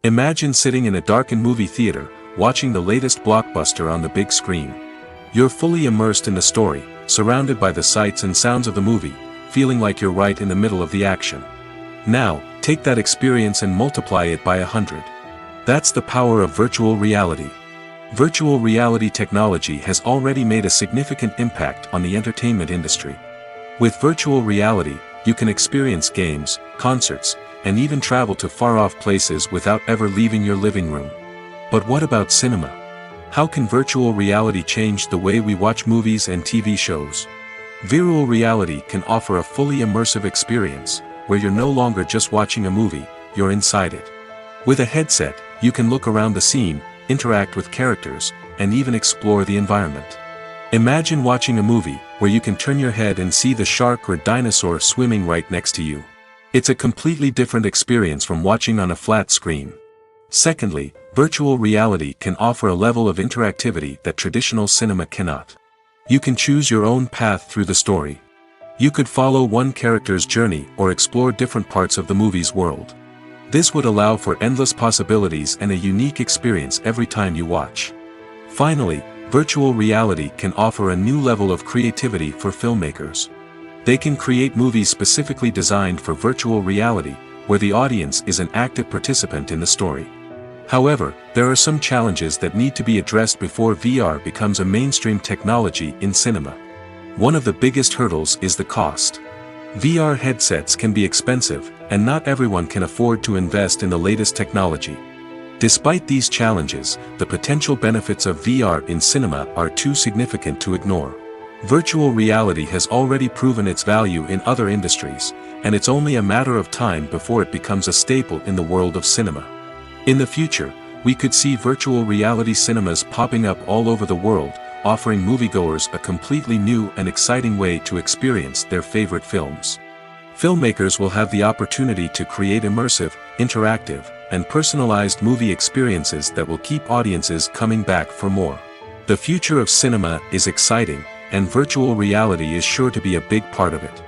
Imagine sitting in a darkened movie theater, watching the latest blockbuster on the big screen. You're fully immersed in the story, surrounded by the sights and sounds of the movie, feeling like you're right in the middle of the action. Now, take that experience and multiply it by 100. That's the power of virtual reality. Virtual reality technology has already made a significant impact on the entertainment industry. With virtual reality, you can experience games, concerts, and even travel to far-off places without ever leaving your living room. But what about cinema? How can virtual reality change the way we watch movies and TV shows? Virtual reality can offer a fully immersive experience, where you're no longer just watching a movie, you're inside it. With a headset, you can look around the scene, interact with characters, and even explore the environment. Imagine watching a movie, where you can turn your head and see the shark or dinosaur swimming right next to you. It's a completely different experience from watching on a flat screen. Secondly, virtual reality can offer a level of interactivity that traditional cinema cannot. You can choose your own path through the story. You could follow one character's journey or explore different parts of the movie's world. This would allow for endless possibilities and a unique experience every time you watch. Finally, virtual reality can offer a new level of creativity for filmmakers. They can create movies specifically designed for virtual reality, where the audience is an active participant in the story. However, there are some challenges that need to be addressed before VR becomes a mainstream technology in cinema. One of the biggest hurdles is the cost. VR headsets can be expensive, and not everyone can afford to invest in the latest technology. Despite these challenges, the potential benefits of VR in cinema are too significant to ignore. Virtual reality has already proven its value in other industries, and it's only a matter of time before it becomes a staple in the world of cinema. In the future, we could see virtual reality cinemas popping up all over the world, offering moviegoers a completely new and exciting way to experience their favorite films. Filmmakers will have the opportunity to create immersive, interactive, and personalized movie experiences that will keep audiences coming back for more. The future of cinema is exciting, and virtual reality is sure to be a big part of it.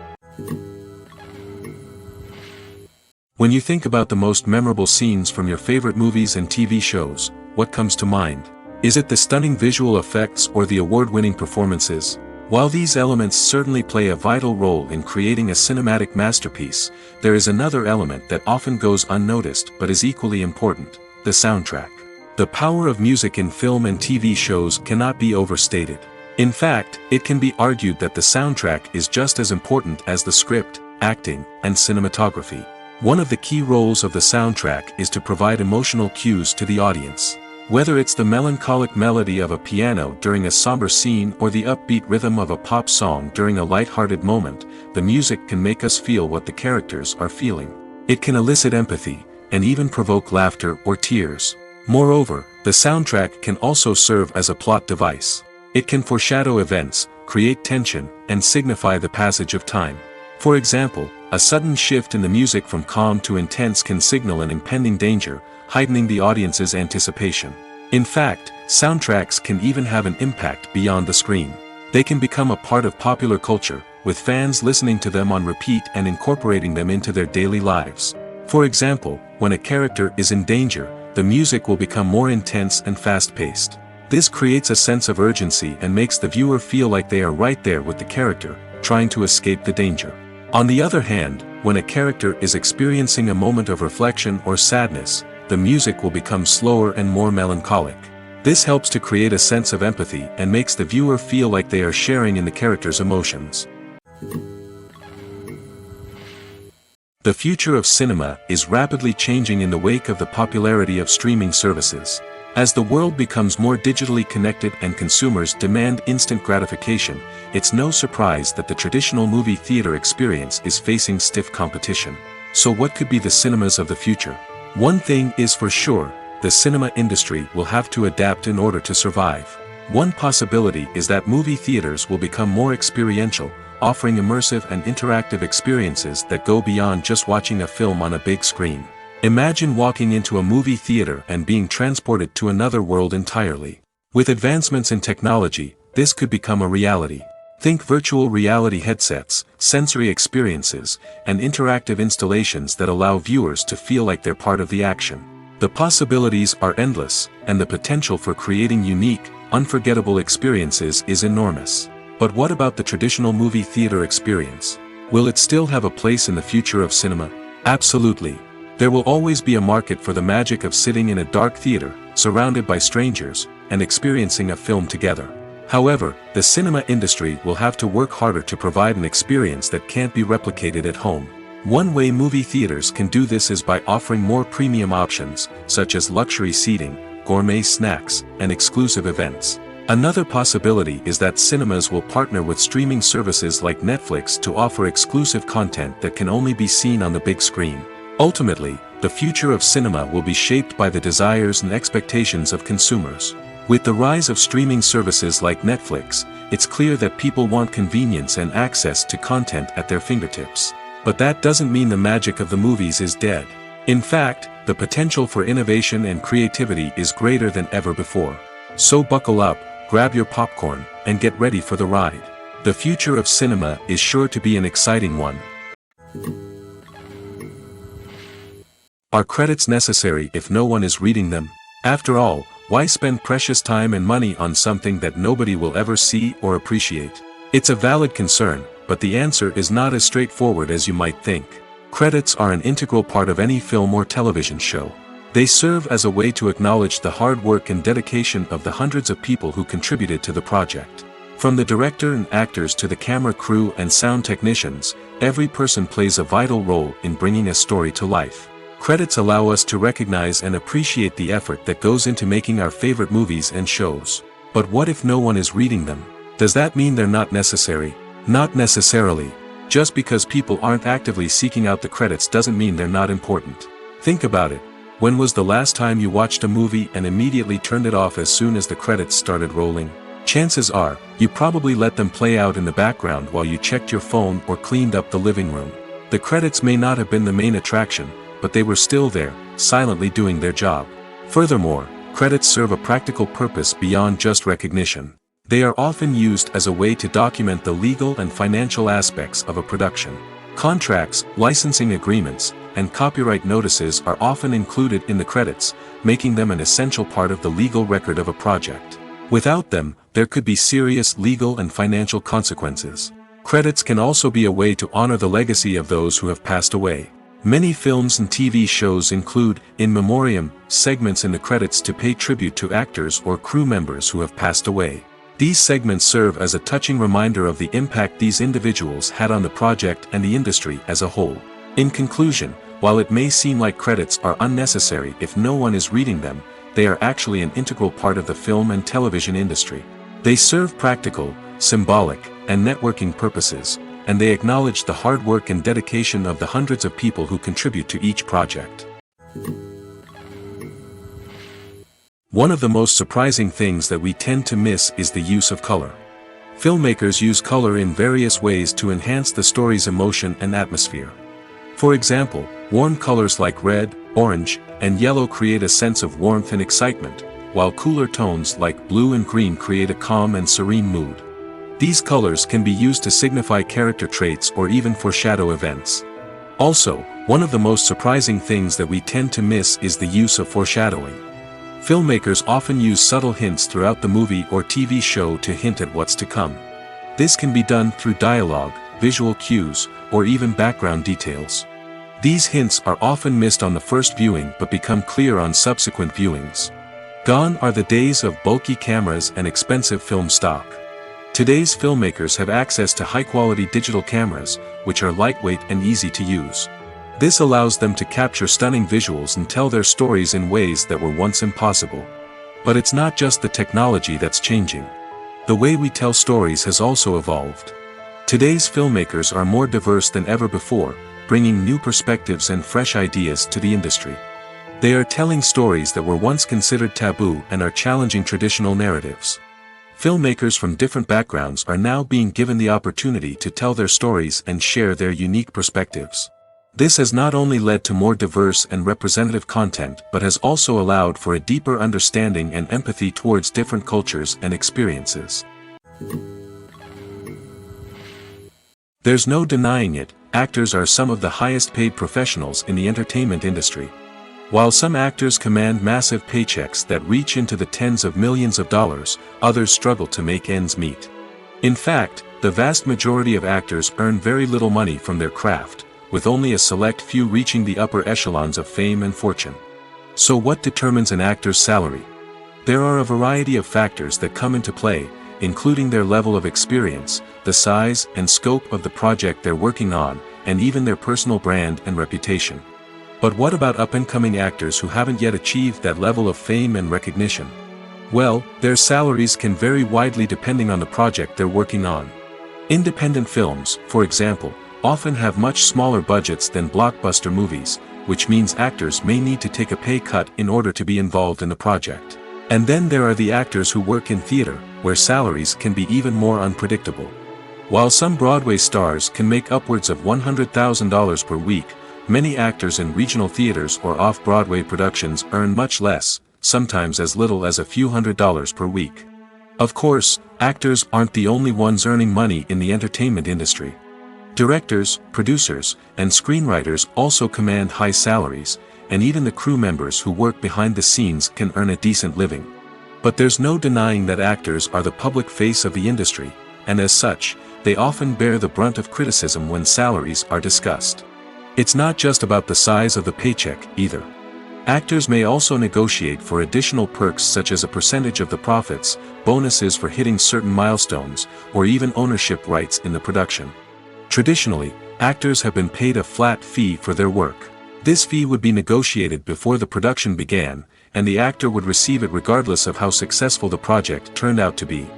When you think about the most memorable scenes from your favorite movies and TV shows, what comes to mind? Is it the stunning visual effects or the award-winning performances? While these elements certainly play a vital role in creating a cinematic masterpiece, there is another element that often goes unnoticed but is equally important: the soundtrack. The power of music in film and TV shows cannot be overstated. In fact, it can be argued that the soundtrack is just as important as the script, acting, and cinematography. One of the key roles of the soundtrack is to provide emotional cues to the audience. Whether it's the melancholic melody of a piano during a somber scene or the upbeat rhythm of a pop song during a light-hearted moment, the music can make us feel what the characters are feeling. It can elicit empathy, and even provoke laughter or tears. Moreover, the soundtrack can also serve as a plot device. It can foreshadow events, create tension, and signify the passage of time. For example, a sudden shift in the music from calm to intense can signal an impending danger, heightening the audience's anticipation. In fact, soundtracks can even have an impact beyond the screen. They can become a part of popular culture, with fans listening to them on repeat and incorporating them into their daily lives. For example, when a character is in danger, the music will become more intense and fast-paced. This creates a sense of urgency and makes the viewer feel like they are right there with the character, trying to escape the danger. On the other hand, when a character is experiencing a moment of reflection or sadness, the music will become slower and more melancholic. This helps to create a sense of empathy and makes the viewer feel like they are sharing in the character's emotions. The future of cinema is rapidly changing in the wake of the popularity of streaming services. As the world becomes more digitally connected and consumers demand instant gratification, it's no surprise that the traditional movie theater experience is facing stiff competition. So what could be the cinemas of the future? One thing is for sure: the cinema industry will have to adapt in order to survive. One possibility is that movie theaters will become more experiential, offering immersive and interactive experiences that go beyond just watching a film on a big screen. Imagine walking into a movie theater and being transported to another world entirely. With advancements in technology, this could become a reality. Think virtual reality headsets, sensory experiences, and interactive installations that allow viewers to feel like they're part of the action. The possibilities are endless, and the potential for creating unique, unforgettable experiences is enormous. But what about the traditional movie theater experience? Will it still have a place in the future of cinema? Absolutely. There will always be a market for the magic of sitting in a dark theater, surrounded by strangers, and experiencing a film together. However, the cinema industry will have to work harder to provide an experience that can't be replicated at home. One way movie theaters can do this is by offering more premium options, such as luxury seating, gourmet snacks, and exclusive events. Another possibility is that cinemas will partner with streaming services like Netflix to offer exclusive content that can only be seen on the big screen. Ultimately, the future of cinema will be shaped by the desires and expectations of consumers. With the rise of streaming services like Netflix, it's clear that people want convenience and access to content at their fingertips. But that doesn't mean the magic of the movies is dead. In fact, the potential for innovation and creativity is greater than ever before. So buckle up, grab your popcorn, and get ready for the ride. The future of cinema is sure to be an exciting one. Are credits necessary if no one is reading them? After all, why spend precious time and money on something that nobody will ever see or appreciate? It's a valid concern, but the answer is not as straightforward as you might think. Credits are an integral part of any film or television show. They serve as a way to acknowledge the hard work and dedication of the hundreds of people who contributed to the project. From the director and actors to the camera crew and sound technicians, every person plays a vital role in bringing a story to life. Credits allow us to recognize and appreciate the effort that goes into making our favorite movies and shows. But what if no one is reading them? Does that mean they're not necessary? Not necessarily. Just because people aren't actively seeking out the credits doesn't mean they're not important. Think about it. When was the last time you watched a movie and immediately turned it off as soon as the credits started rolling? Chances are, you probably let them play out in the background while you checked your phone or cleaned up the living room. The credits may not have been the main attraction, but they were still there, silently doing their job. Furthermore, credits serve a practical purpose beyond just recognition. They are often used as a way to document the legal and financial aspects of a production. Contracts, licensing agreements, and copyright notices are often included in the credits, making them an essential part of the legal record of a project. Without them, there could be serious legal and financial consequences. Credits can also be a way to honor the legacy of those who have passed away. Many films and TV shows include, in memoriam, segments in the credits to pay tribute to actors or crew members who have passed away. These segments serve as a touching reminder of the impact these individuals had on the project and the industry as a whole. In conclusion, while it may seem like credits are unnecessary if no one is reading them, they are actually an integral part of the film and television industry. They serve practical, symbolic, and networking purposes, and they acknowledge the hard work and dedication of the hundreds of people who contribute to each project. One of the most surprising things that we tend to miss is the use of color. Filmmakers use color in various ways to enhance the story's emotion and atmosphere. For example, warm colors like red, orange, and yellow create a sense of warmth and excitement, while cooler tones like blue and green create a calm and serene mood. These colors can be used to signify character traits or even foreshadow events. Also, one of the most surprising things that we tend to miss is the use of foreshadowing. Filmmakers often use subtle hints throughout the movie or TV show to hint at what's to come. This can be done through dialogue, visual cues, or even background details. These hints are often missed on the first viewing but become clear on subsequent viewings. Gone are the days of bulky cameras and expensive film stock. Today's filmmakers have access to high-quality digital cameras, which are lightweight and easy to use. This allows them to capture stunning visuals and tell their stories in ways that were once impossible. But it's not just the technology that's changing. The way we tell stories has also evolved. Today's filmmakers are more diverse than ever before, bringing new perspectives and fresh ideas to the industry. They are telling stories that were once considered taboo and are challenging traditional narratives. Filmmakers from different backgrounds are now being given the opportunity to tell their stories and share their unique perspectives. This has not only led to more diverse and representative content but has also allowed for a deeper understanding and empathy towards different cultures and experiences. There's no denying it, actors are some of the highest paid professionals in the entertainment industry. While some actors command massive paychecks that reach into the tens of millions of dollars, others struggle to make ends meet. In fact, the vast majority of actors earn very little money from their craft, with only a select few reaching the upper echelons of fame and fortune. So what determines an actor's salary? There are a variety of factors that come into play, including their level of experience, the size and scope of the project they're working on, and even their personal brand and reputation. But what about up-and-coming actors who haven't yet achieved that level of fame and recognition? Well, their salaries can vary widely depending on the project they're working on. Independent films, for example, often have much smaller budgets than blockbuster movies, which means actors may need to take a pay cut in order to be involved in the project. And then there are the actors who work in theater, where salaries can be even more unpredictable. While some Broadway stars can make upwards of $100,000 per week, many actors in regional theaters or off-Broadway productions earn much less, sometimes as little as a few $100s per week. Of course, actors aren't the only ones earning money in the entertainment industry. Directors, producers, and screenwriters also command high salaries, and even the crew members who work behind the scenes can earn a decent living. But there's no denying that actors are the public face of the industry, and as such, they often bear the brunt of criticism when salaries are discussed. It's not just about the size of the paycheck, either. Actors may also negotiate for additional perks such as a percentage of the profits, bonuses for hitting certain milestones, or even ownership rights in the production. Traditionally, actors have been paid a flat fee for their work. This fee would be negotiated before the production began, and the actor would receive it regardless of how successful the project turned out to be.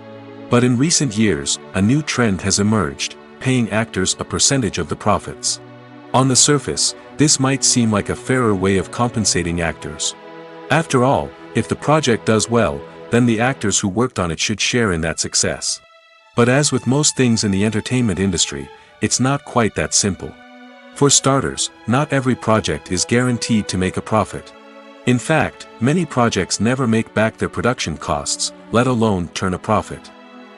But in recent years, a new trend has emerged, paying actors a percentage of the profits. On the surface, this might seem like a fairer way of compensating actors. After all, if the project does well, then the actors who worked on it should share in that success. But as with most things in the entertainment industry, it's not quite that simple. For starters, not every project is guaranteed to make a profit. In fact, many projects never make back their production costs, let alone turn a profit.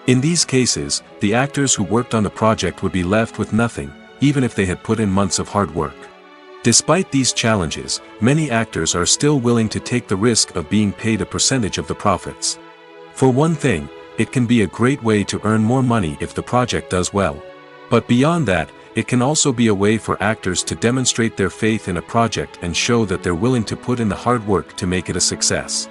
In these cases, the actors who worked on the project would be left with nothing, even if they had put in months of hard work. Despite these challenges, many actors are still willing to take the risk of being paid a percentage of the profits. For one thing, it can be a great way to earn more money if the project does well. But beyond that, it can also be a way for actors to demonstrate their faith in a project and show that they're willing to put in the hard work to make it a success.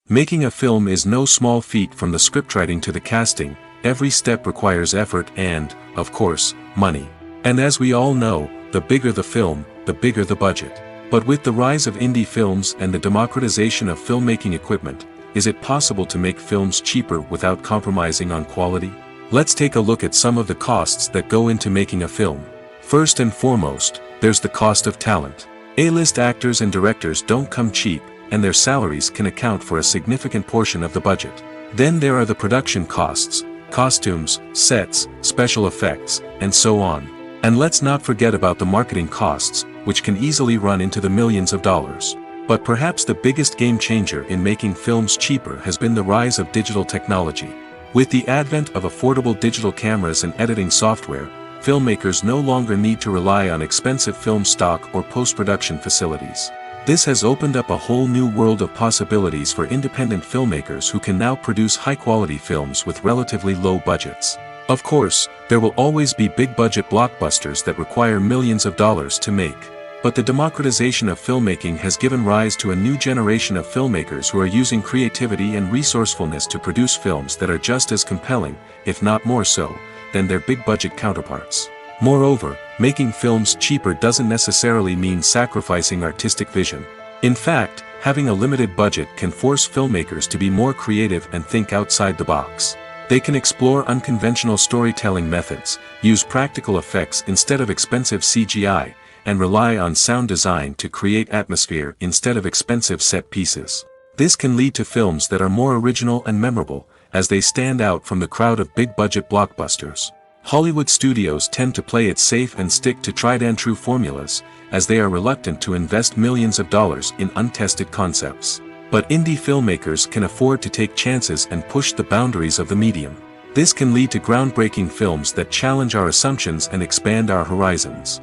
Making a film is no small feat. From the scriptwriting to the casting, every step requires effort and, of course, money. And as we all know, the bigger the film, the bigger the budget. But with the rise of indie films and the democratization of filmmaking equipment, is it possible to make films cheaper without compromising on quality? Let's take a look at some of the costs that go into making a film. First and foremost, there's the cost of talent. A-list actors and directors don't come cheap, and their salaries can account for a significant portion of the budget. Then there are the production costs, costumes, sets, special effects, and so on. And let's not forget about the marketing costs, which can easily run into the millions of dollars. But perhaps the biggest game changer in making films cheaper has been the rise of digital technology. With the advent of affordable digital cameras and editing software, filmmakers no longer need to rely on expensive film stock or post-production facilities. This has opened up a whole new world of possibilities for independent filmmakers who can now produce high-quality films with relatively low budgets. Of course, there will always be big-budget blockbusters that require millions of dollars to make. But the democratization of filmmaking has given rise to a new generation of filmmakers who are using creativity and resourcefulness to produce films that are just as compelling, if not more so, than their big-budget counterparts. Moreover, making films cheaper doesn't necessarily mean sacrificing artistic vision. In fact, having a limited budget can force filmmakers to be more creative and think outside the box. They can explore unconventional storytelling methods, use practical effects instead of expensive CGI, and rely on sound design to create atmosphere instead of expensive set pieces. This can lead to films that are more original and memorable, as they stand out from the crowd of big-budget blockbusters. Hollywood studios tend to play it safe and stick to tried-and-true formulas, as they are reluctant to invest millions of dollars in untested concepts. But indie filmmakers can afford to take chances and push the boundaries of the medium. This can lead to groundbreaking films that challenge our assumptions and expand our horizons.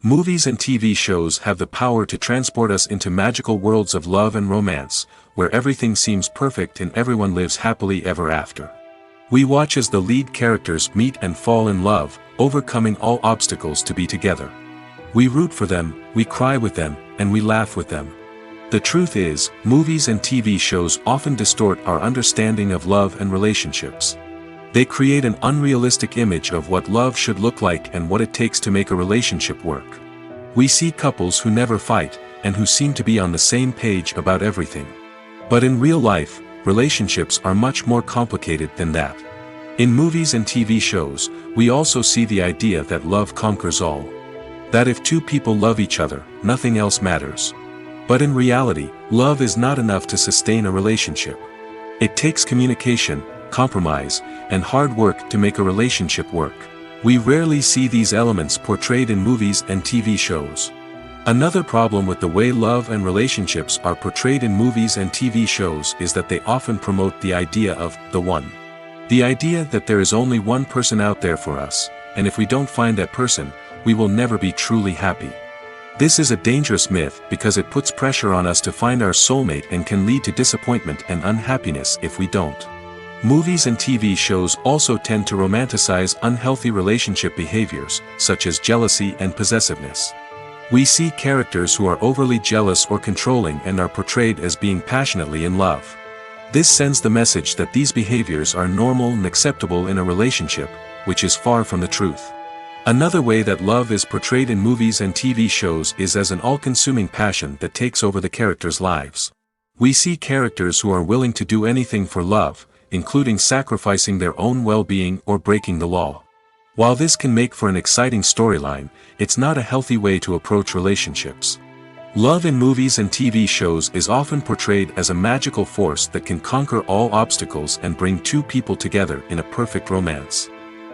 Movies and TV shows have the power to transport us into magical worlds of love and romance, where everything seems perfect and everyone lives happily ever after. We watch as the lead characters meet and fall in love, overcoming all obstacles to be together. We root for them, we cry with them, and we laugh with them. The truth is, movies and TV shows often distort our understanding of love and relationships. They create an unrealistic image of what love should look like and what it takes to make a relationship work. We see couples who never fight, and who seem to be on the same page about everything. But in real life, relationships are much more complicated than that. In movies and TV shows, we also see the idea that love conquers all. That if two people love each other, nothing else matters. But in reality, love is not enough to sustain a relationship. It takes communication, compromise, and hard work to make a relationship work. We rarely see these elements portrayed in movies and TV shows. Another problem with the way love and relationships are portrayed in movies and TV shows is that they often promote the idea of the one. The idea that there is only one person out there for us, and if we don't find that person, we will never be truly happy. This is a dangerous myth because it puts pressure on us to find our soulmate and can lead to disappointment and unhappiness if we don't. Movies and TV shows also tend to romanticize unhealthy relationship behaviors, such as jealousy and possessiveness. We see characters who are overly jealous or controlling and are portrayed as being passionately in love. This sends the message that these behaviors are normal and acceptable in a relationship, which is far from the truth. Another way that love is portrayed in movies and TV shows is as an all-consuming passion that takes over the characters' lives. We see characters who are willing to do anything for love, including sacrificing their own well-being or breaking the law. While this can make for an exciting storyline, it's not a healthy way to approach relationships. Love in movies and TV shows is often portrayed as a magical force that can conquer all obstacles and bring two people together in a perfect romance.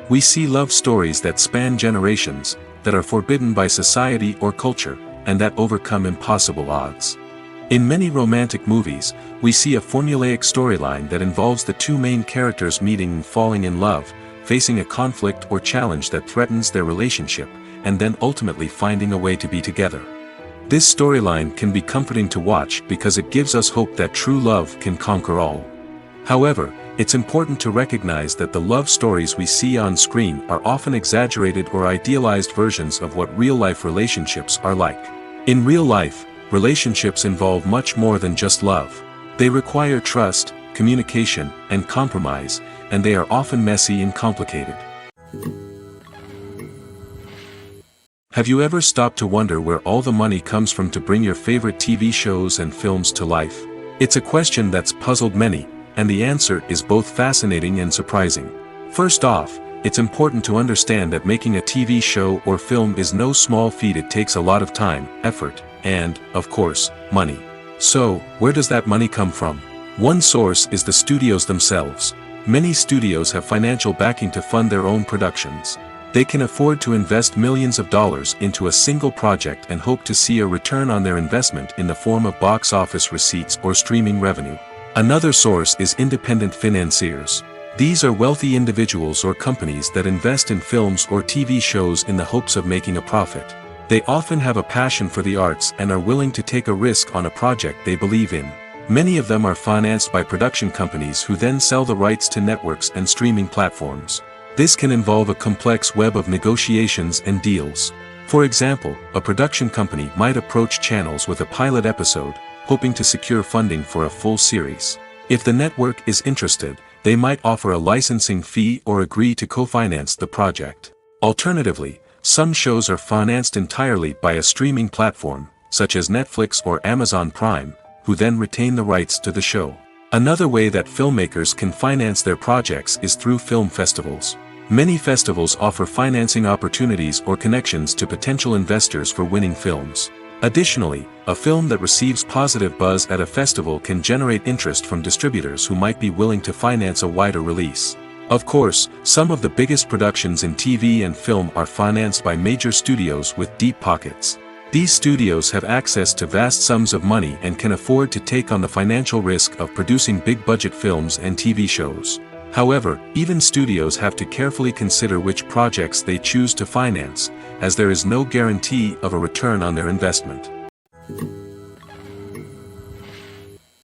We see love stories that span generations, that are forbidden by society or culture, and that overcome impossible odds. In many romantic movies, we see a formulaic storyline that involves the two main characters meeting and falling in love, facing a conflict or challenge that threatens their relationship, and then ultimately finding a way to be together. This storyline can be comforting to watch because it gives us hope that true love can conquer all. However, it's important to recognize that the love stories we see on screen are often exaggerated or idealized versions of what real-life relationships are like. In real life, relationships involve much more than just love. They require trust, communication, and compromise, and they are often messy and complicated. Have you ever stopped to wonder where all the money comes from to bring your favorite TV shows and films to life? It's a question that's puzzled many, and the answer is both fascinating and surprising. First off, it's important to understand that making a TV show or film is no small feat. It takes a lot of time, effort, and, of course, money. So, where does that money come from? One source is the studios themselves. Many studios have financial backing to fund their own productions. They can afford to invest millions of dollars into a single project and hope to see a return on their investment in the form of box office receipts or streaming revenue. Another source is independent financiers. These are wealthy individuals or companies that invest in films or TV shows in the hopes of making a profit. They often have a passion for the arts and are willing to take a risk on a project they believe in. Many of them are financed by production companies who then sell the rights to networks and streaming platforms. This can involve a complex web of negotiations and deals. For example, a production company might approach channels with a pilot episode, hoping to secure funding for a full series. If the network is interested, they might offer a licensing fee or agree to co-finance the project. Alternatively, some shows are financed entirely by a streaming platform, such as Netflix or Amazon Prime, who then retain the rights to the show. Another way that filmmakers can finance their projects is through film festivals. Many festivals offer financing opportunities or connections to potential investors for winning films. Additionally, a film that receives positive buzz at a festival can generate interest from distributors who might be willing to finance a wider release. Of course, some of the biggest productions in TV and film are financed by major studios with deep pockets. These studios have access to vast sums of money and can afford to take on the financial risk of producing big-budget films and TV shows. However, even studios have to carefully consider which projects they choose to finance, as there is no guarantee of a return on their investment.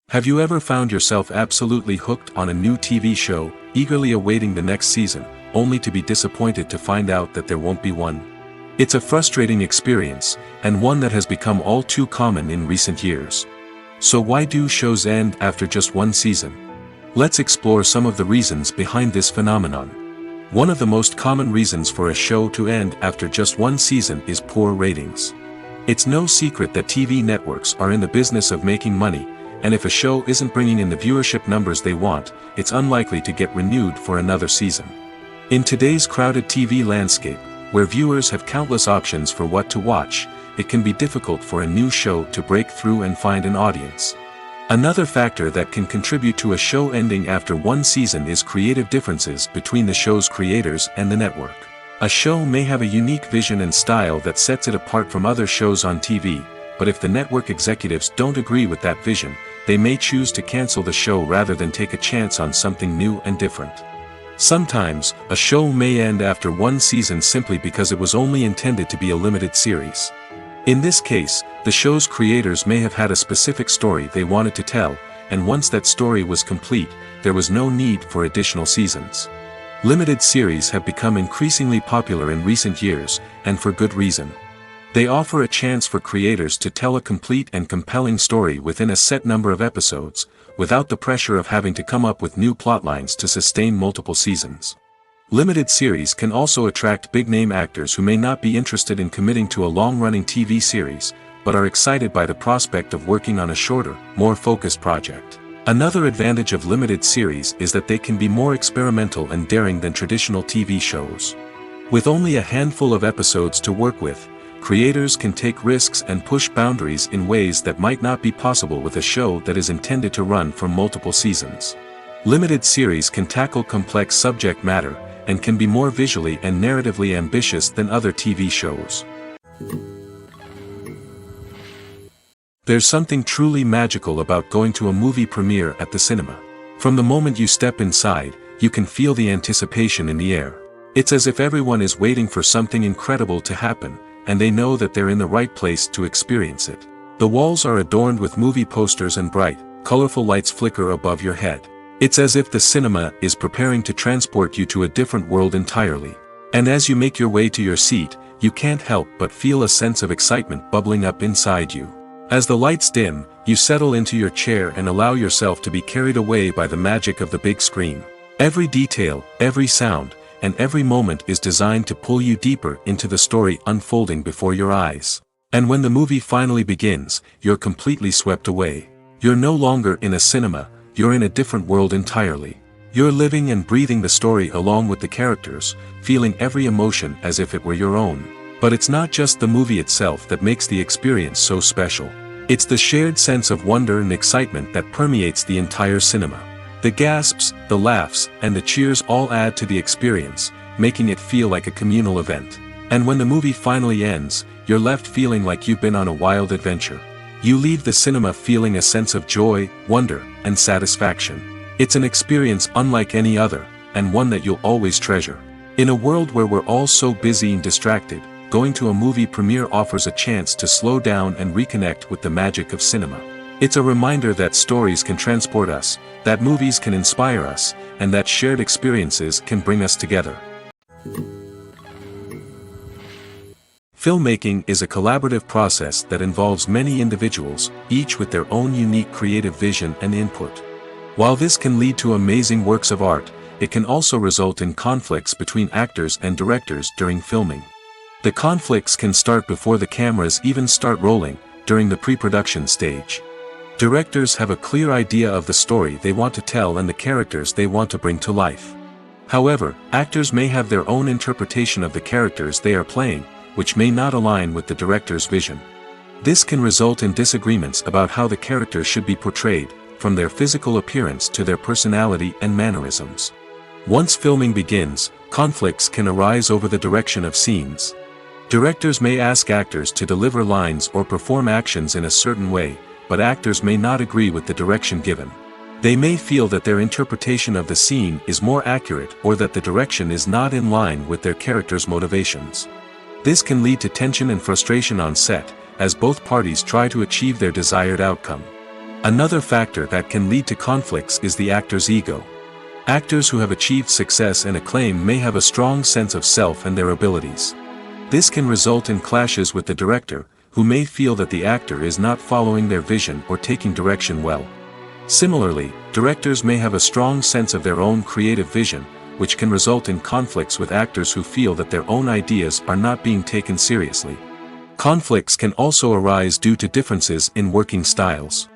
Have you ever found yourself absolutely hooked on a new TV show, eagerly awaiting the next season, only to be disappointed to find out that there won't be one? It's a frustrating experience, and one that has become all too common in recent years. So why do shows end after just one season? Let's explore some of the reasons behind this phenomenon. One of the most common reasons for a show to end after just one season is poor ratings. It's no secret that TV networks are in the business of making money, and if a show isn't bringing in the viewership numbers they want, it's unlikely to get renewed for another season. In today's crowded TV landscape, where viewers have countless options for what to watch, it can be difficult for a new show to break through and find an audience. Another factor that can contribute to a show ending after one season is creative differences between the show's creators and the network. A show may have a unique vision and style that sets it apart from other shows on TV, but if the network executives don't agree with that vision, they may choose to cancel the show rather than take a chance on something new and different. Sometimes, a show may end after one season simply because it was only intended to be a limited series. In this case, the show's creators may have had a specific story they wanted to tell, and once that story was complete, there was no need for additional seasons. Limited series have become increasingly popular in recent years, and for good reason. They offer a chance for creators to tell a complete and compelling story within a set number of episodes, without the pressure of having to come up with new plotlines to sustain multiple seasons. Limited series can also attract big-name actors who may not be interested in committing to a long-running TV series, but are excited by the prospect of working on a shorter, more focused project. Another advantage of limited series is that they can be more experimental and daring than traditional TV shows. With only a handful of episodes to work with, creators can take risks and push boundaries in ways that might not be possible with a show that is intended to run for multiple seasons. Limited series can tackle complex subject matter, and can be more visually and narratively ambitious than other TV shows. There's something truly magical about going to a movie premiere at the cinema. From the moment you step inside, you can feel the anticipation in the air. It's as if everyone is waiting for something incredible to happen, and they know that they're in the right place to experience it. The walls are adorned with movie posters and bright, colorful lights flicker above your head. It's as if the cinema is preparing to transport you to a different world entirely. And as you make your way to your seat, you can't help but feel a sense of excitement bubbling up inside you. As the lights dim, you settle into your chair and allow yourself to be carried away by the magic of the big screen. Every detail, every sound, and every moment is designed to pull you deeper into the story unfolding before your eyes. And when the movie finally begins, you're completely swept away. You're no longer in a cinema, you're in a different world entirely. You're living and breathing the story along with the characters, feeling every emotion as if it were your own. But it's not just the movie itself that makes the experience so special. It's the shared sense of wonder and excitement that permeates the entire cinema. The gasps, the laughs, and the cheers all add to the experience, making it feel like a communal event. And when the movie finally ends, you're left feeling like you've been on a wild adventure. You leave the cinema feeling a sense of joy, wonder, and satisfaction. It's an experience unlike any other, and one that you'll always treasure. In a world where we're all so busy and distracted, going to a movie premiere offers a chance to slow down and reconnect with the magic of cinema. It's a reminder that stories can transport us, that movies can inspire us, and that shared experiences can bring us together. Filmmaking is a collaborative process that involves many individuals, each with their own unique creative vision and input. While this can lead to amazing works of art, it can also result in conflicts between actors and directors during filming. The conflicts can start before the cameras even start rolling, during the pre-production stage. Directors have a clear idea of the story they want to tell and the characters they want to bring to life. However, actors may have their own interpretation of the characters they are playing, which may not align with the director's vision. This can result in disagreements about how the characters should be portrayed, from their physical appearance to their personality and mannerisms. Once filming begins, conflicts can arise over the direction of scenes. Directors may ask actors to deliver lines or perform actions in a certain way, but actors may not agree with the direction given. They may feel that their interpretation of the scene is more accurate or that the direction is not in line with their character's motivations. This can lead to tension and frustration on set, as both parties try to achieve their desired outcome. Another factor that can lead to conflicts is the actor's ego. Actors who have achieved success and acclaim may have a strong sense of self and their abilities. This can result in clashes with the director, who may feel that the actor is not following their vision or taking direction well. Similarly, directors may have a strong sense of their own creative vision, which can result in conflicts with actors who feel that their own ideas are not being taken seriously. Conflicts can also arise due to differences in working styles.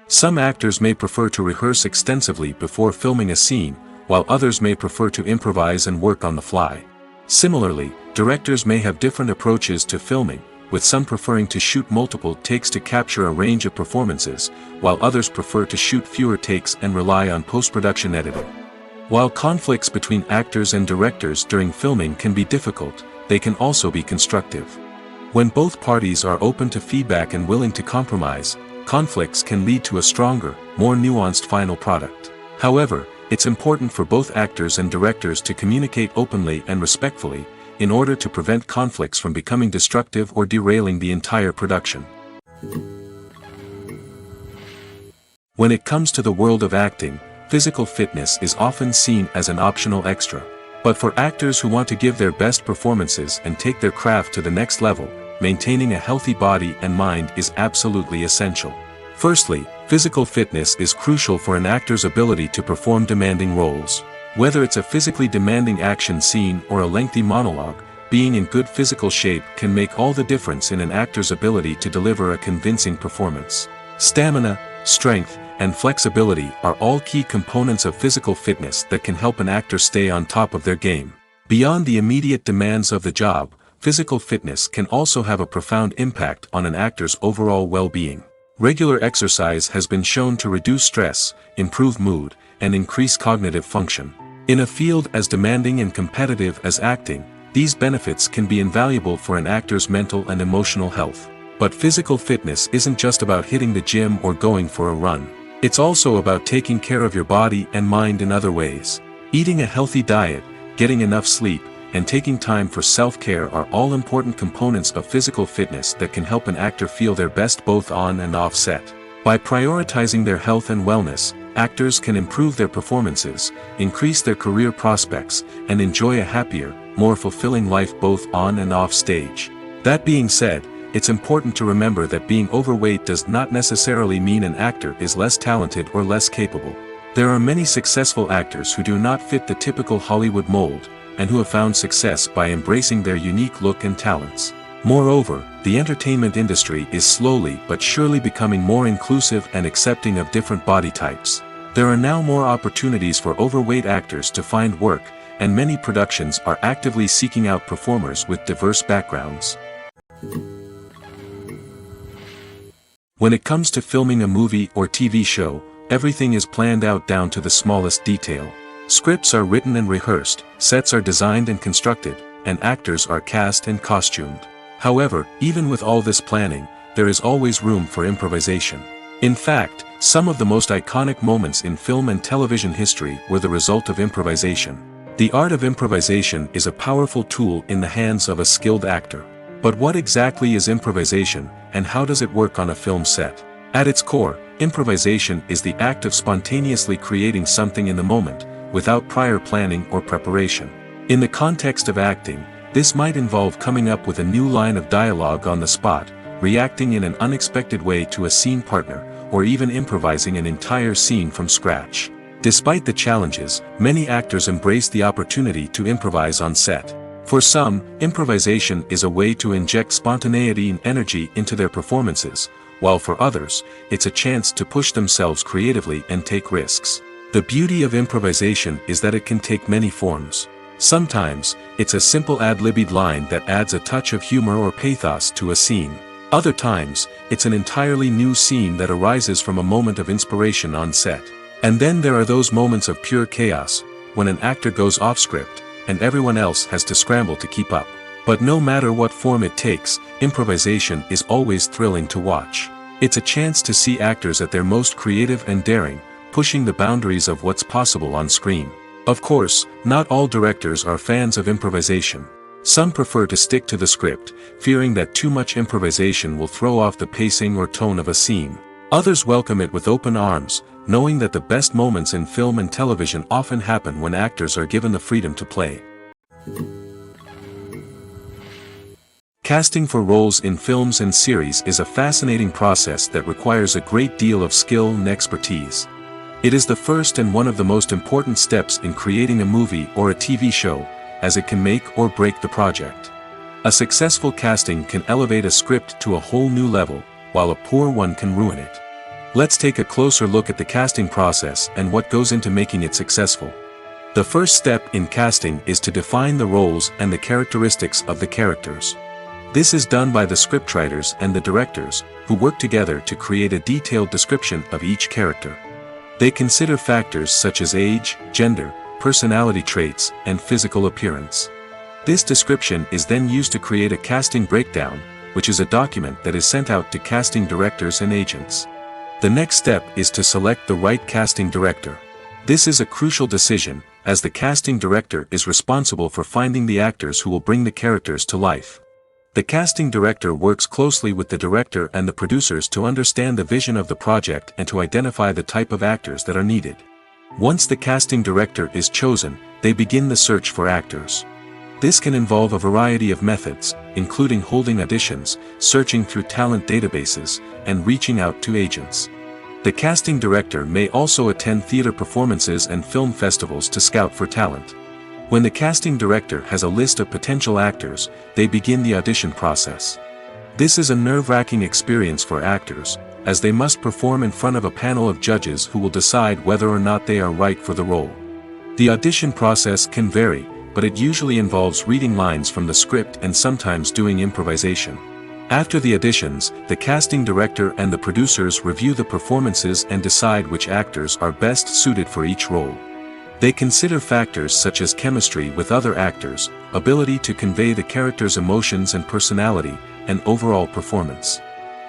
Some actors may prefer to rehearse extensively before filming a scene, while others may prefer to improvise and work on the fly. Similarly, directors may have different approaches to filming, with some preferring to shoot multiple takes to capture a range of performances, while others prefer to shoot fewer takes and rely on post-production editing. While conflicts between actors and directors during filming can be difficult, they can also be constructive. When both parties are open to feedback and willing to compromise, conflicts can lead to a stronger, more nuanced final product. However, it's important for both actors and directors to communicate openly and respectfully, in order to prevent conflicts from becoming destructive or derailing the entire production. When it comes to the world of acting, physical fitness is often seen as an optional extra. But for actors who want to give their best performances and take their craft to the next level, maintaining a healthy body and mind is absolutely essential. Firstly, physical fitness is crucial for an actor's ability to perform demanding roles. Whether it's a physically demanding action scene or a lengthy monologue, being in good physical shape can make all the difference in an actor's ability to deliver a convincing performance. Stamina, strength, and flexibility are all key components of physical fitness that can help an actor stay on top of their game. Beyond the immediate demands of the job, physical fitness can also have a profound impact on an actor's overall well-being. Regular exercise has been shown to reduce stress, improve mood, and increase cognitive function. In a field as demanding and competitive as acting, these benefits can be invaluable for an actor's mental and emotional health. But physical fitness isn't just about hitting the gym or going for a run. It's also about taking care of your body and mind in other ways. Eating a healthy diet, getting enough sleep, and taking time for self-care are all important components of physical fitness that can help an actor feel their best both on and off set. By prioritizing their health and wellness, actors can improve their performances, increase their career prospects, and enjoy a happier, more fulfilling life both on and off stage. That being said, it's important to remember that being overweight does not necessarily mean an actor is less talented or less capable. There are many successful actors who do not fit the typical Hollywood mold, and who have found success by embracing their unique look and talents. Moreover, the entertainment industry is slowly but surely becoming more inclusive and accepting of different body types. There are now more opportunities for overweight actors to find work, and many productions are actively seeking out performers with diverse backgrounds. When it comes to filming a movie or TV show, everything is planned out down to the smallest detail. Scripts are written and rehearsed, sets are designed and constructed, and actors are cast and costumed. However, even with all this planning, there is always room for improvisation. In fact, some of the most iconic moments in film and television history were the result of improvisation. The art of improvisation is a powerful tool in the hands of a skilled actor. But what exactly is improvisation, and how does it work on a film set? At its core, improvisation is the act of spontaneously creating something in the moment, without prior planning or preparation. In the context of acting, this might involve coming up with a new line of dialogue on the spot, reacting in an unexpected way to a scene partner, or even improvising an entire scene from scratch. Despite the challenges, many actors embrace the opportunity to improvise on set. For some, improvisation is a way to inject spontaneity and energy into their performances, while for others, it's a chance to push themselves creatively and take risks. The beauty of improvisation is that it can take many forms. Sometimes, it's a simple ad-libbed line that adds a touch of humor or pathos to a scene. Other times, it's an entirely new scene that arises from a moment of inspiration on set. And then there are those moments of pure chaos, when an actor goes off script, and everyone else has to scramble to keep up. But no matter what form it takes, improvisation is always thrilling to watch. It's a chance to see actors at their most creative and daring, pushing the boundaries of what's possible on screen. Of course, not all directors are fans of improvisation. Some prefer to stick to the script, fearing that too much improvisation will throw off the pacing or tone of a scene. Others welcome it with open arms, knowing that the best moments in film and television often happen when actors are given the freedom to play. Casting for roles in films and series is a fascinating process that requires a great deal of skill and expertise. It is the first and one of the most important steps in creating a movie or a TV show, as it can make or break the project. A successful casting can elevate a script to a whole new level, while a poor one can ruin it. Let's take a closer look at the casting process and what goes into making it successful. The first step in casting is to define the roles and the characteristics of the characters. This is done by the scriptwriters and the directors, who work together to create a detailed description of each character. They consider factors such as age, gender, personality traits, and physical appearance. This description is then used to create a casting breakdown, which is a document that is sent out to casting directors and agents. The next step is to select the right casting director. This is a crucial decision, as the casting director is responsible for finding the actors who will bring the characters to life. The casting director works closely with the director and the producers to understand the vision of the project and to identify the type of actors that are needed. Once the casting director is chosen, they begin the search for actors. This can involve a variety of methods, including holding auditions, searching through talent databases, and reaching out to agents. The casting director may also attend theater performances and film festivals to scout for talent. When the casting director has a list of potential actors, they begin the audition process. This is a nerve-wracking experience for actors, as they must perform in front of a panel of judges who will decide whether or not they are right for the role. The audition process can vary, but it usually involves reading lines from the script and sometimes doing improvisation. After the auditions, the casting director and the producers review the performances and decide which actors are best suited for each role. They consider factors such as chemistry with other actors, ability to convey the character's emotions and personality, and overall performance.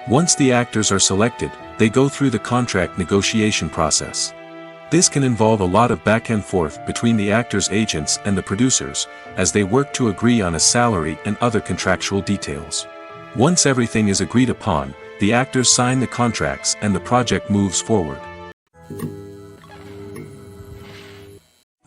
Once the actors are selected, they go through the contract negotiation process. This can involve a lot of back and forth between the actors' agents and the producers, as they work to agree on a salary and other contractual details. Once everything is agreed upon, the actors sign the contracts and the project moves forward.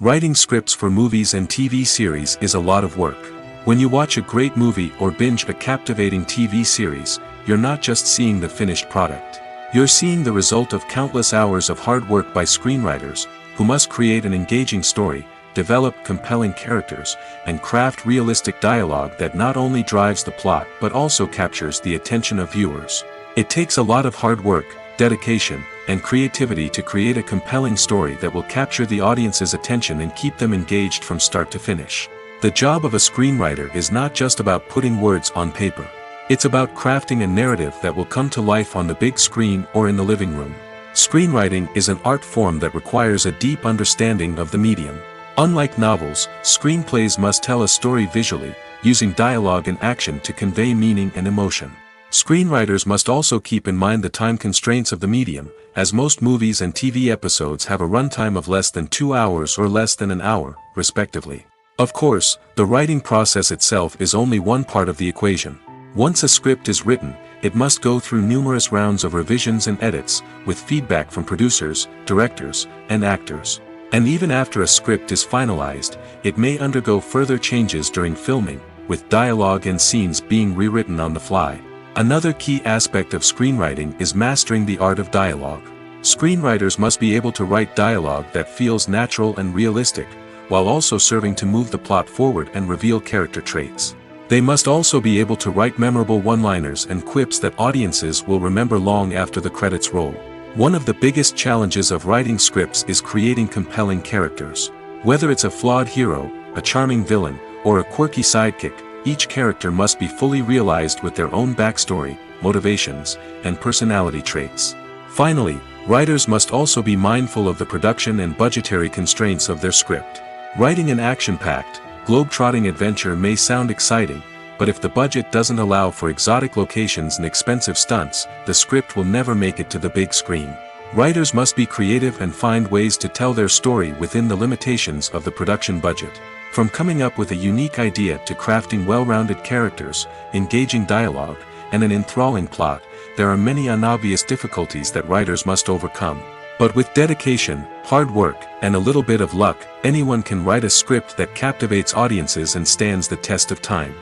Writing scripts for movies and TV series is a lot of work. When you watch a great movie or binge a captivating TV series, you're not just seeing the finished product. You're seeing the result of countless hours of hard work by screenwriters, who must create an engaging story, develop compelling characters, and craft realistic dialogue that not only drives the plot but also captures the attention of viewers. It takes a lot of hard work, dedication, and creativity to create a compelling story that will capture the audience's attention and keep them engaged from start to finish. The job of a screenwriter is not just about putting words on paper. It's about crafting a narrative that will come to life on the big screen or in the living room. Screenwriting is an art form that requires a deep understanding of the medium. Unlike novels, screenplays must tell a story visually, using dialogue and action to convey meaning and emotion. Screenwriters must also keep in mind the time constraints of the medium, as most movies and TV episodes have a runtime of less than 2 hours or less than an hour, respectively. Of course, the writing process itself is only one part of the equation. Once a script is written, it must go through numerous rounds of revisions and edits, with feedback from producers, directors, and actors. And even after a script is finalized, it may undergo further changes during filming, with dialogue and scenes being rewritten on the fly. Another key aspect of screenwriting is mastering the art of dialogue. Screenwriters must be able to write dialogue that feels natural and realistic, while also serving to move the plot forward and reveal character traits. They must also be able to write memorable one-liners and quips that audiences will remember long after the credits roll. One of the biggest challenges of writing scripts is creating compelling characters. Whether it's a flawed hero, a charming villain, or a quirky sidekick, each character must be fully realized with their own backstory, motivations, and personality traits. Finally, writers must also be mindful of the production and budgetary constraints of their script. Writing an action-packed, globe-trotting adventure may sound exciting, but if the budget doesn't allow for exotic locations and expensive stunts, the script will never make it to the big screen. Writers must be creative and find ways to tell their story within the limitations of the production budget. From coming up with a unique idea to crafting well-rounded characters, engaging dialogue, and an enthralling plot, there are many unobvious difficulties that writers must overcome. But with dedication, hard work, and a little bit of luck, anyone can write a script that captivates audiences and stands the test of time.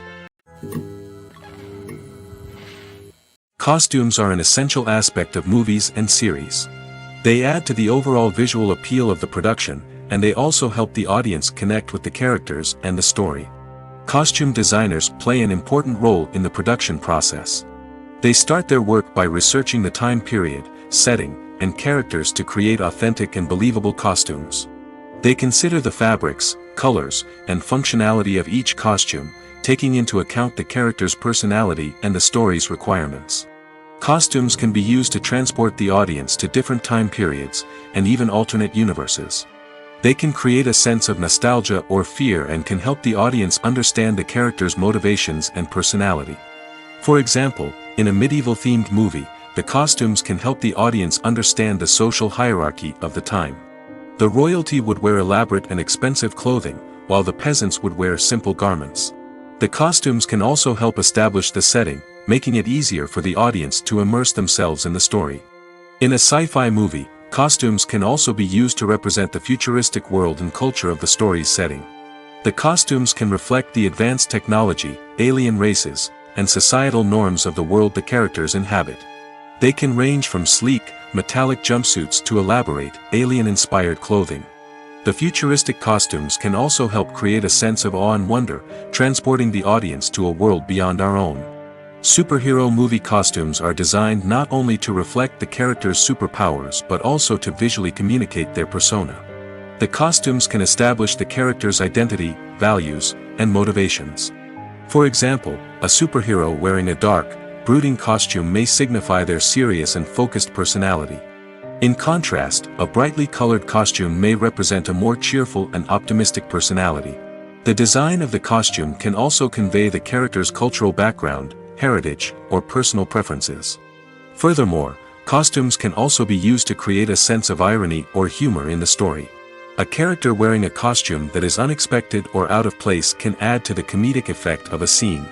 Costumes are an essential aspect of movies and series. They add to the overall visual appeal of the production, and they also help the audience connect with the characters and the story. Costume designers play an important role in the production process. They start their work by researching the time period, setting, and characters to create authentic and believable costumes. They consider the fabrics, colors, and functionality of each costume, taking into account the character's personality and the story's requirements. Costumes can be used to transport the audience to different time periods, and even alternate universes. They can create a sense of nostalgia or fear and can help the audience understand the character's motivations and personality. For example, in a medieval-themed movie, the costumes can help the audience understand the social hierarchy of the time. The royalty would wear elaborate and expensive clothing, while the peasants would wear simple garments. The costumes can also help establish the setting, making it easier for the audience to immerse themselves in the story. In a sci-fi movie, costumes can also be used to represent the futuristic world and culture of the story's setting. The costumes can reflect the advanced technology, alien races, and societal norms of the world the characters inhabit. They can range from sleek, metallic jumpsuits to elaborate, alien-inspired clothing. The futuristic costumes can also help create a sense of awe and wonder, transporting the audience to a world beyond our own. Superhero movie costumes are designed not only to reflect the character's superpowers but also to visually communicate their persona. The costumes can establish the character's identity, values, and motivations. For example, a superhero wearing a dark, brooding costume may signify their serious and focused personality. In contrast, a brightly colored costume may represent a more cheerful and optimistic personality. The design of the costume can also convey the character's cultural background, heritage, or personal preferences. Furthermore, Costumes can also be used to create a sense of irony or humor in the story. A character wearing a costume that is unexpected or out of place can add to the comedic effect of a scene.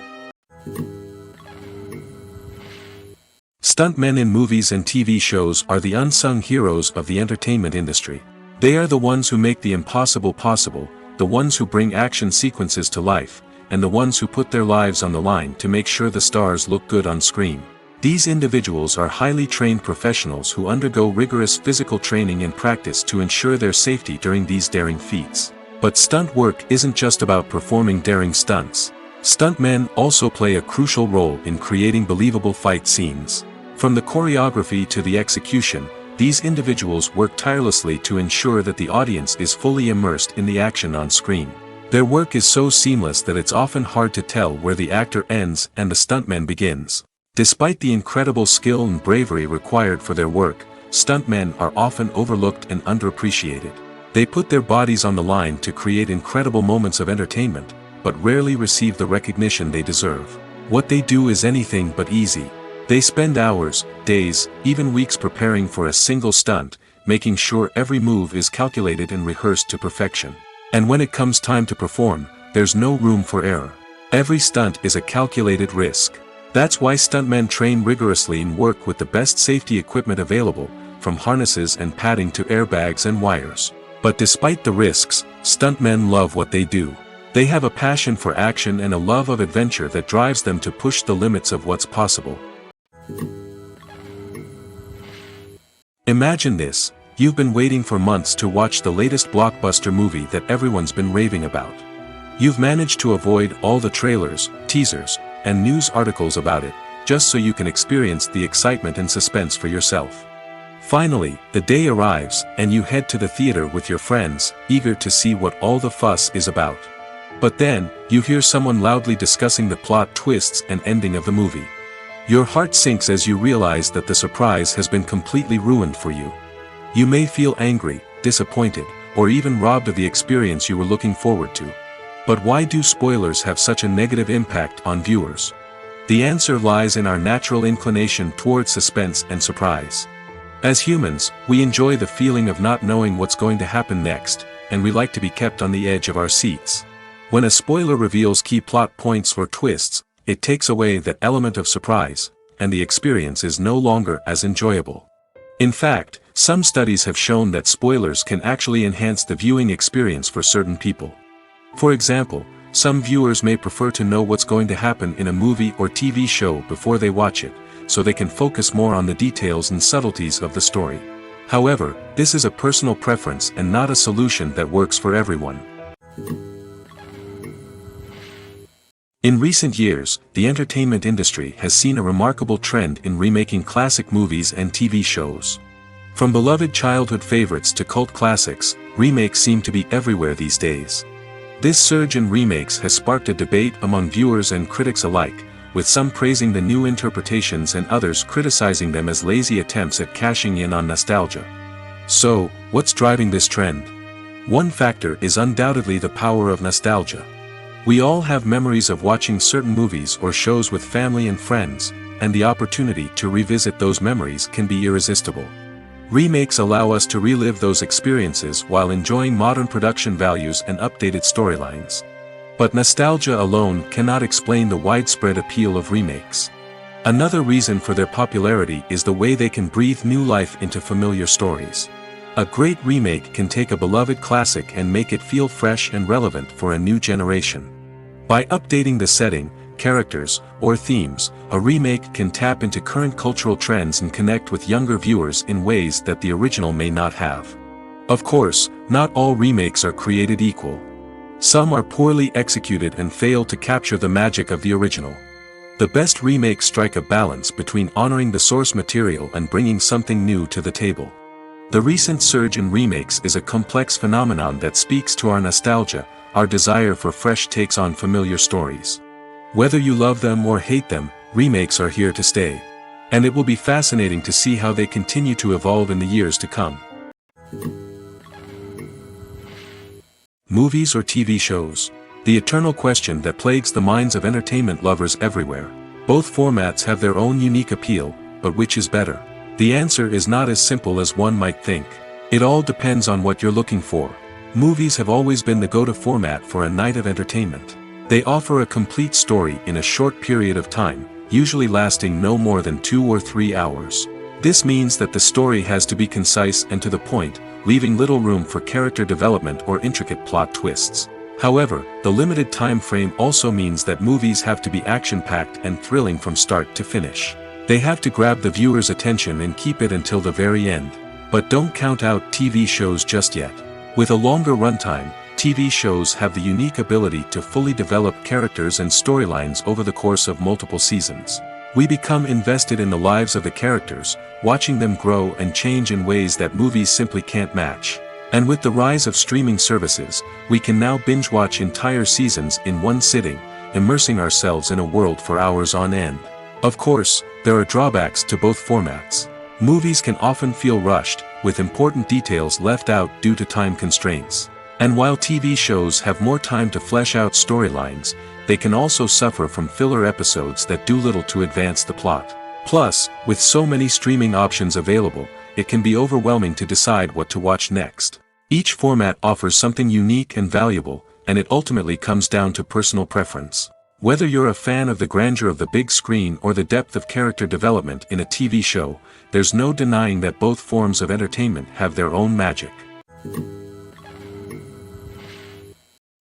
Stuntmen in movies and TV shows are the unsung heroes of the entertainment industry. They are the ones who make the impossible possible, the ones who bring action sequences to life, and the ones who put their lives on the line to make sure the stars look good on screen. These individuals are highly trained professionals who undergo rigorous physical training and practice to ensure their safety during these daring feats. But stunt work isn't just about performing daring stunts. Stuntmen also play a crucial role in creating believable fight scenes. From the choreography to the execution, these individuals work tirelessly to ensure that the audience is fully immersed in the action on screen. Their work is so seamless that it's often hard to tell where the actor ends and the stuntman begins. Despite the incredible skill and bravery required for their work, stuntmen are often overlooked and underappreciated. They put their bodies on the line to create incredible moments of entertainment, but rarely receive the recognition they deserve. What they do is anything but easy. They spend hours, days, even weeks preparing for a single stunt, making sure every move is calculated and rehearsed to perfection. And when it comes time to perform, there's no room for error. Every stunt is a calculated risk. That's why stuntmen train rigorously and work with the best safety equipment available, from harnesses and padding to airbags and wires. But despite the risks, stuntmen love what they do. They have a passion for action and a love of adventure that drives them to push the limits of what's possible. Imagine this: you've been waiting for months to watch the latest blockbuster movie that everyone's been raving about. You've managed to avoid all the trailers, teasers, and news articles about it, just so you can experience the excitement and suspense for yourself. Finally, the day arrives, and you head to the theater with your friends, eager to see what all the fuss is about. But then, you hear someone loudly discussing the plot twists and ending of the movie. Your heart sinks as you realize that the surprise has been completely ruined for you. You may feel angry, disappointed, or even robbed of the experience you were looking forward to. But why do spoilers have such a negative impact on viewers? The answer lies in our natural inclination toward suspense and surprise. As humans, we enjoy the feeling of not knowing what's going to happen next, and we like to be kept on the edge of our seats. When a spoiler reveals key plot points or twists, it takes away that element of surprise, and the experience is no longer as enjoyable. In fact, some studies have shown that spoilers can actually enhance the viewing experience for certain people. For example, some viewers may prefer to know what's going to happen in a movie or TV show before they watch it, so they can focus more on the details and subtleties of the story. However, this is a personal preference and not a solution that works for everyone. In recent years, the entertainment industry has seen a remarkable trend in remaking classic movies and TV shows. From beloved childhood favorites to cult classics, remakes seem to be everywhere these days. This surge in remakes has sparked a debate among viewers and critics alike, with some praising the new interpretations and others criticizing them as lazy attempts at cashing in on nostalgia. So, what's driving this trend? One factor is undoubtedly the power of nostalgia. We all have memories of watching certain movies or shows with family and friends, and the opportunity to revisit those memories can be irresistible. Remakes allow us to relive those experiences while enjoying modern production values and updated storylines. But nostalgia alone cannot explain the widespread appeal of remakes. Another reason for their popularity is the way they can breathe new life into familiar stories. A great remake can take a beloved classic and make it feel fresh and relevant for a new generation. By updating the setting, characters, or themes, a remake can tap into current cultural trends and connect with younger viewers in ways that the original may not have. Of course, not all remakes are created equal. Some are poorly executed and fail to capture the magic of the original. The best remakes strike a balance between honoring the source material and bringing something new to the table. The recent surge in remakes is a complex phenomenon that speaks to our nostalgia, our desire for fresh takes on familiar stories. Whether you love them or hate them, remakes are here to stay. And it will be fascinating to see how they continue to evolve in the years to come. Movies or TV shows? The eternal question that plagues the minds of entertainment lovers everywhere. Both formats have their own unique appeal, but which is better? The answer is not as simple as one might think. It all depends on what you're looking for. Movies have always been the go-to format for a night of entertainment. They offer a complete story in a short period of time, usually lasting no more than 2 or 3 hours. This means that the story has to be concise and to the point, leaving little room for character development or intricate plot twists. However, the limited time frame also means that movies have to be action-packed and thrilling from start to finish. They have to grab the viewer's attention and keep it until the very end. But don't count out TV shows just yet. With a longer runtime, TV shows have the unique ability to fully develop characters and storylines over the course of multiple seasons. We become invested in the lives of the characters, watching them grow and change in ways that movies simply can't match. And with the rise of streaming services, we can now binge-watch entire seasons in one sitting, immersing ourselves in a world for hours on end. Of course, there are drawbacks to both formats. Movies can often feel rushed, with important details left out due to time constraints. And while TV shows have more time to flesh out storylines, they can also suffer from filler episodes that do little to advance the plot. Plus, with so many streaming options available, it can be overwhelming to decide what to watch next. Each format offers something unique and valuable, and it ultimately comes down to personal preference. Whether you're a fan of the grandeur of the big screen or the depth of character development in a TV show, there's no denying that both forms of entertainment have their own magic.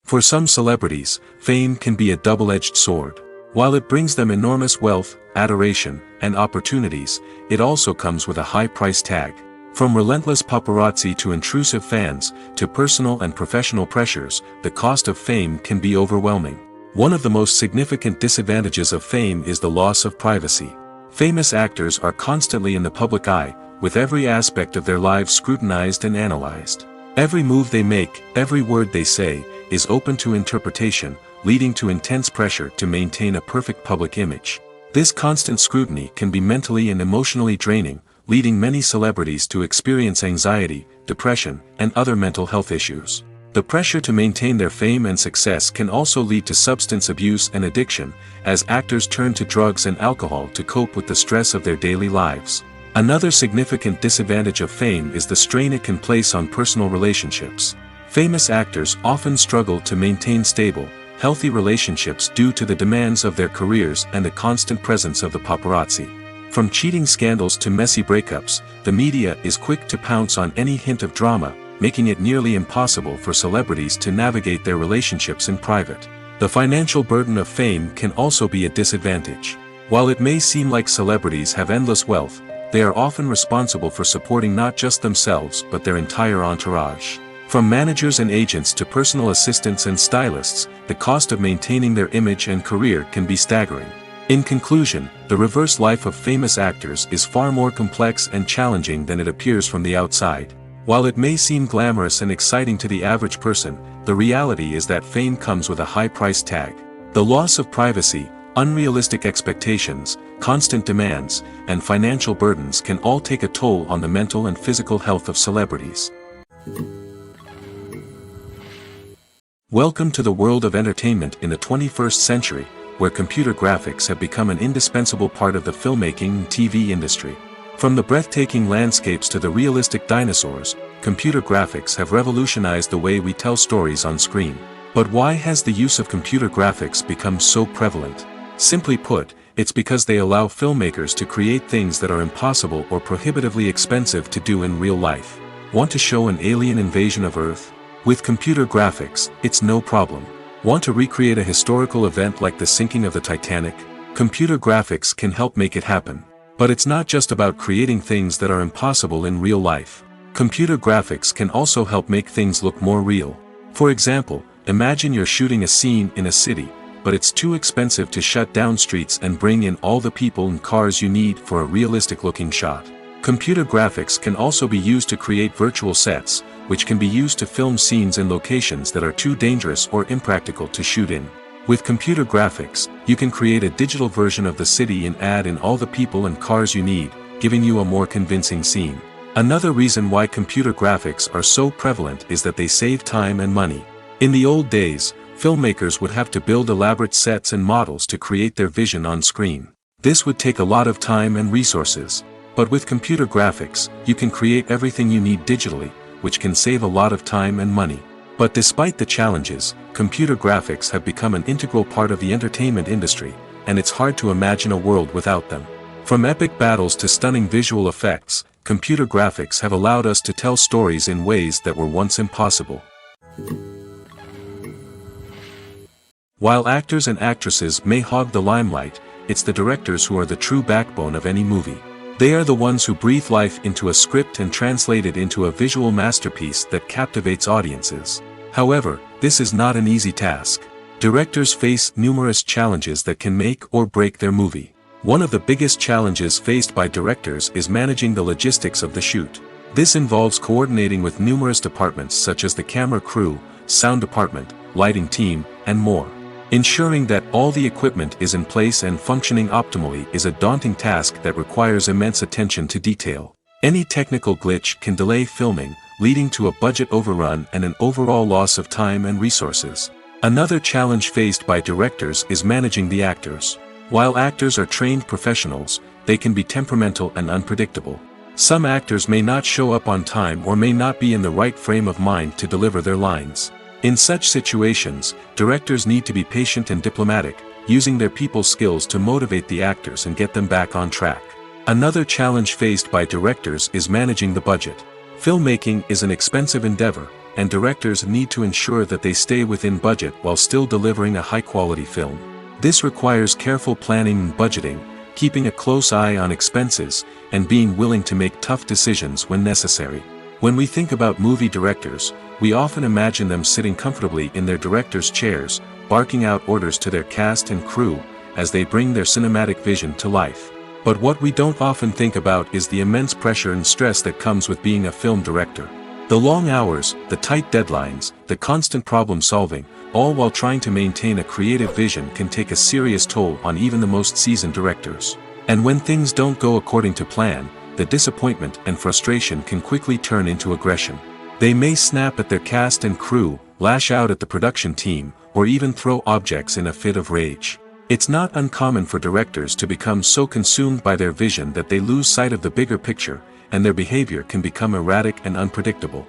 For some celebrities, fame can be a double-edged sword. While it brings them enormous wealth, adoration, and opportunities, it also comes with a high price tag. From relentless paparazzi to intrusive fans, to personal and professional pressures, the cost of fame can be overwhelming. One of the most significant disadvantages of fame is the loss of privacy. Famous actors are constantly in the public eye, with every aspect of their lives scrutinized and analyzed. Every move they make, every word they say, is open to interpretation, leading to intense pressure to maintain a perfect public image. This constant scrutiny can be mentally and emotionally draining, leading many celebrities to experience anxiety, depression, and other mental health issues. The pressure to maintain their fame and success can also lead to substance abuse and addiction, as actors turn to drugs and alcohol to cope with the stress of their daily lives. Another significant disadvantage of fame is the strain it can place on personal relationships. Famous actors often struggle to maintain stable, healthy relationships due to the demands of their careers and the constant presence of the paparazzi. From cheating scandals to messy breakups, the media is quick to pounce on any hint of drama, making it nearly impossible for celebrities to navigate their relationships in private. The financial burden of fame can also be a disadvantage. While it may seem like celebrities have endless wealth, they are often responsible for supporting not just themselves but their entire entourage. From managers and agents to personal assistants and stylists, the cost of maintaining their image and career can be staggering. In conclusion, the reverse life of famous actors is far more complex and challenging than it appears from the outside. While it may seem glamorous and exciting to the average person, the reality is that fame comes with a high price tag. The loss of privacy, unrealistic expectations, constant demands, and financial burdens can all take a toll on the mental and physical health of celebrities. Welcome to the world of entertainment in the 21st century, where computer graphics have become an indispensable part of the filmmaking and TV industry. From the breathtaking landscapes to the realistic dinosaurs, computer graphics have revolutionized the way we tell stories on screen. But why has the use of computer graphics become so prevalent? Simply put, it's because they allow filmmakers to create things that are impossible or prohibitively expensive to do in real life. Want to show an alien invasion of Earth? With computer graphics, it's no problem. Want to recreate a historical event like the sinking of the Titanic? Computer graphics can help make it happen. But it's not just about creating things that are impossible in real life. Computer graphics can also help make things look more real. For example, imagine you're shooting a scene in a city, but it's too expensive to shut down streets and bring in all the people and cars you need for a realistic-looking shot. Computer graphics can also be used to create virtual sets, which can be used to film scenes in locations that are too dangerous or impractical to shoot in. With computer graphics, you can create a digital version of the city and add in all the people and cars you need, giving you a more convincing scene. Another reason why computer graphics are so prevalent is that they save time and money. In the old days, filmmakers would have to build elaborate sets and models to create their vision on screen. This would take a lot of time and resources. But with computer graphics, you can create everything you need digitally, which can save a lot of time and money. But despite the challenges, computer graphics have become an integral part of the entertainment industry, and it's hard to imagine a world without them. From epic battles to stunning visual effects, computer graphics have allowed us to tell stories in ways that were once impossible. While actors and actresses may hog the limelight, it's the directors who are the true backbone of any movie. They are the ones who breathe life into a script and translate it into a visual masterpiece that captivates audiences. However, this is not an easy task. Directors face numerous challenges that can make or break their movie. One of the biggest challenges faced by directors is managing the logistics of the shoot. This involves coordinating with numerous departments such as the camera crew, sound department, lighting team, and more. Ensuring that all the equipment is in place and functioning optimally is a daunting task that requires immense attention to detail. Any technical glitch can delay filming, leading to a budget overrun and an overall loss of time and resources. Another challenge faced by directors is managing the actors. While actors are trained professionals, they can be temperamental and unpredictable. Some actors may not show up on time or may not be in the right frame of mind to deliver their lines. In such situations, directors need to be patient and diplomatic, using their people skills to motivate the actors and get them back on track. Another challenge faced by directors is managing the budget. Filmmaking is an expensive endeavor, and directors need to ensure that they stay within budget while still delivering a high-quality film. This requires careful planning and budgeting, keeping a close eye on expenses, and being willing to make tough decisions when necessary. When we think about movie directors, we often imagine them sitting comfortably in their director's chairs, barking out orders to their cast and crew, as they bring their cinematic vision to life. But what we don't often think about is the immense pressure and stress that comes with being a film director. The long hours, the tight deadlines, the constant problem solving, all while trying to maintain a creative vision can take a serious toll on even the most seasoned directors. And when things don't go according to plan, the disappointment and frustration can quickly turn into aggression. They may snap at their cast and crew, lash out at the production team, or even throw objects in a fit of rage. It's not uncommon for directors to become so consumed by their vision that they lose sight of the bigger picture, and their behavior can become erratic and unpredictable.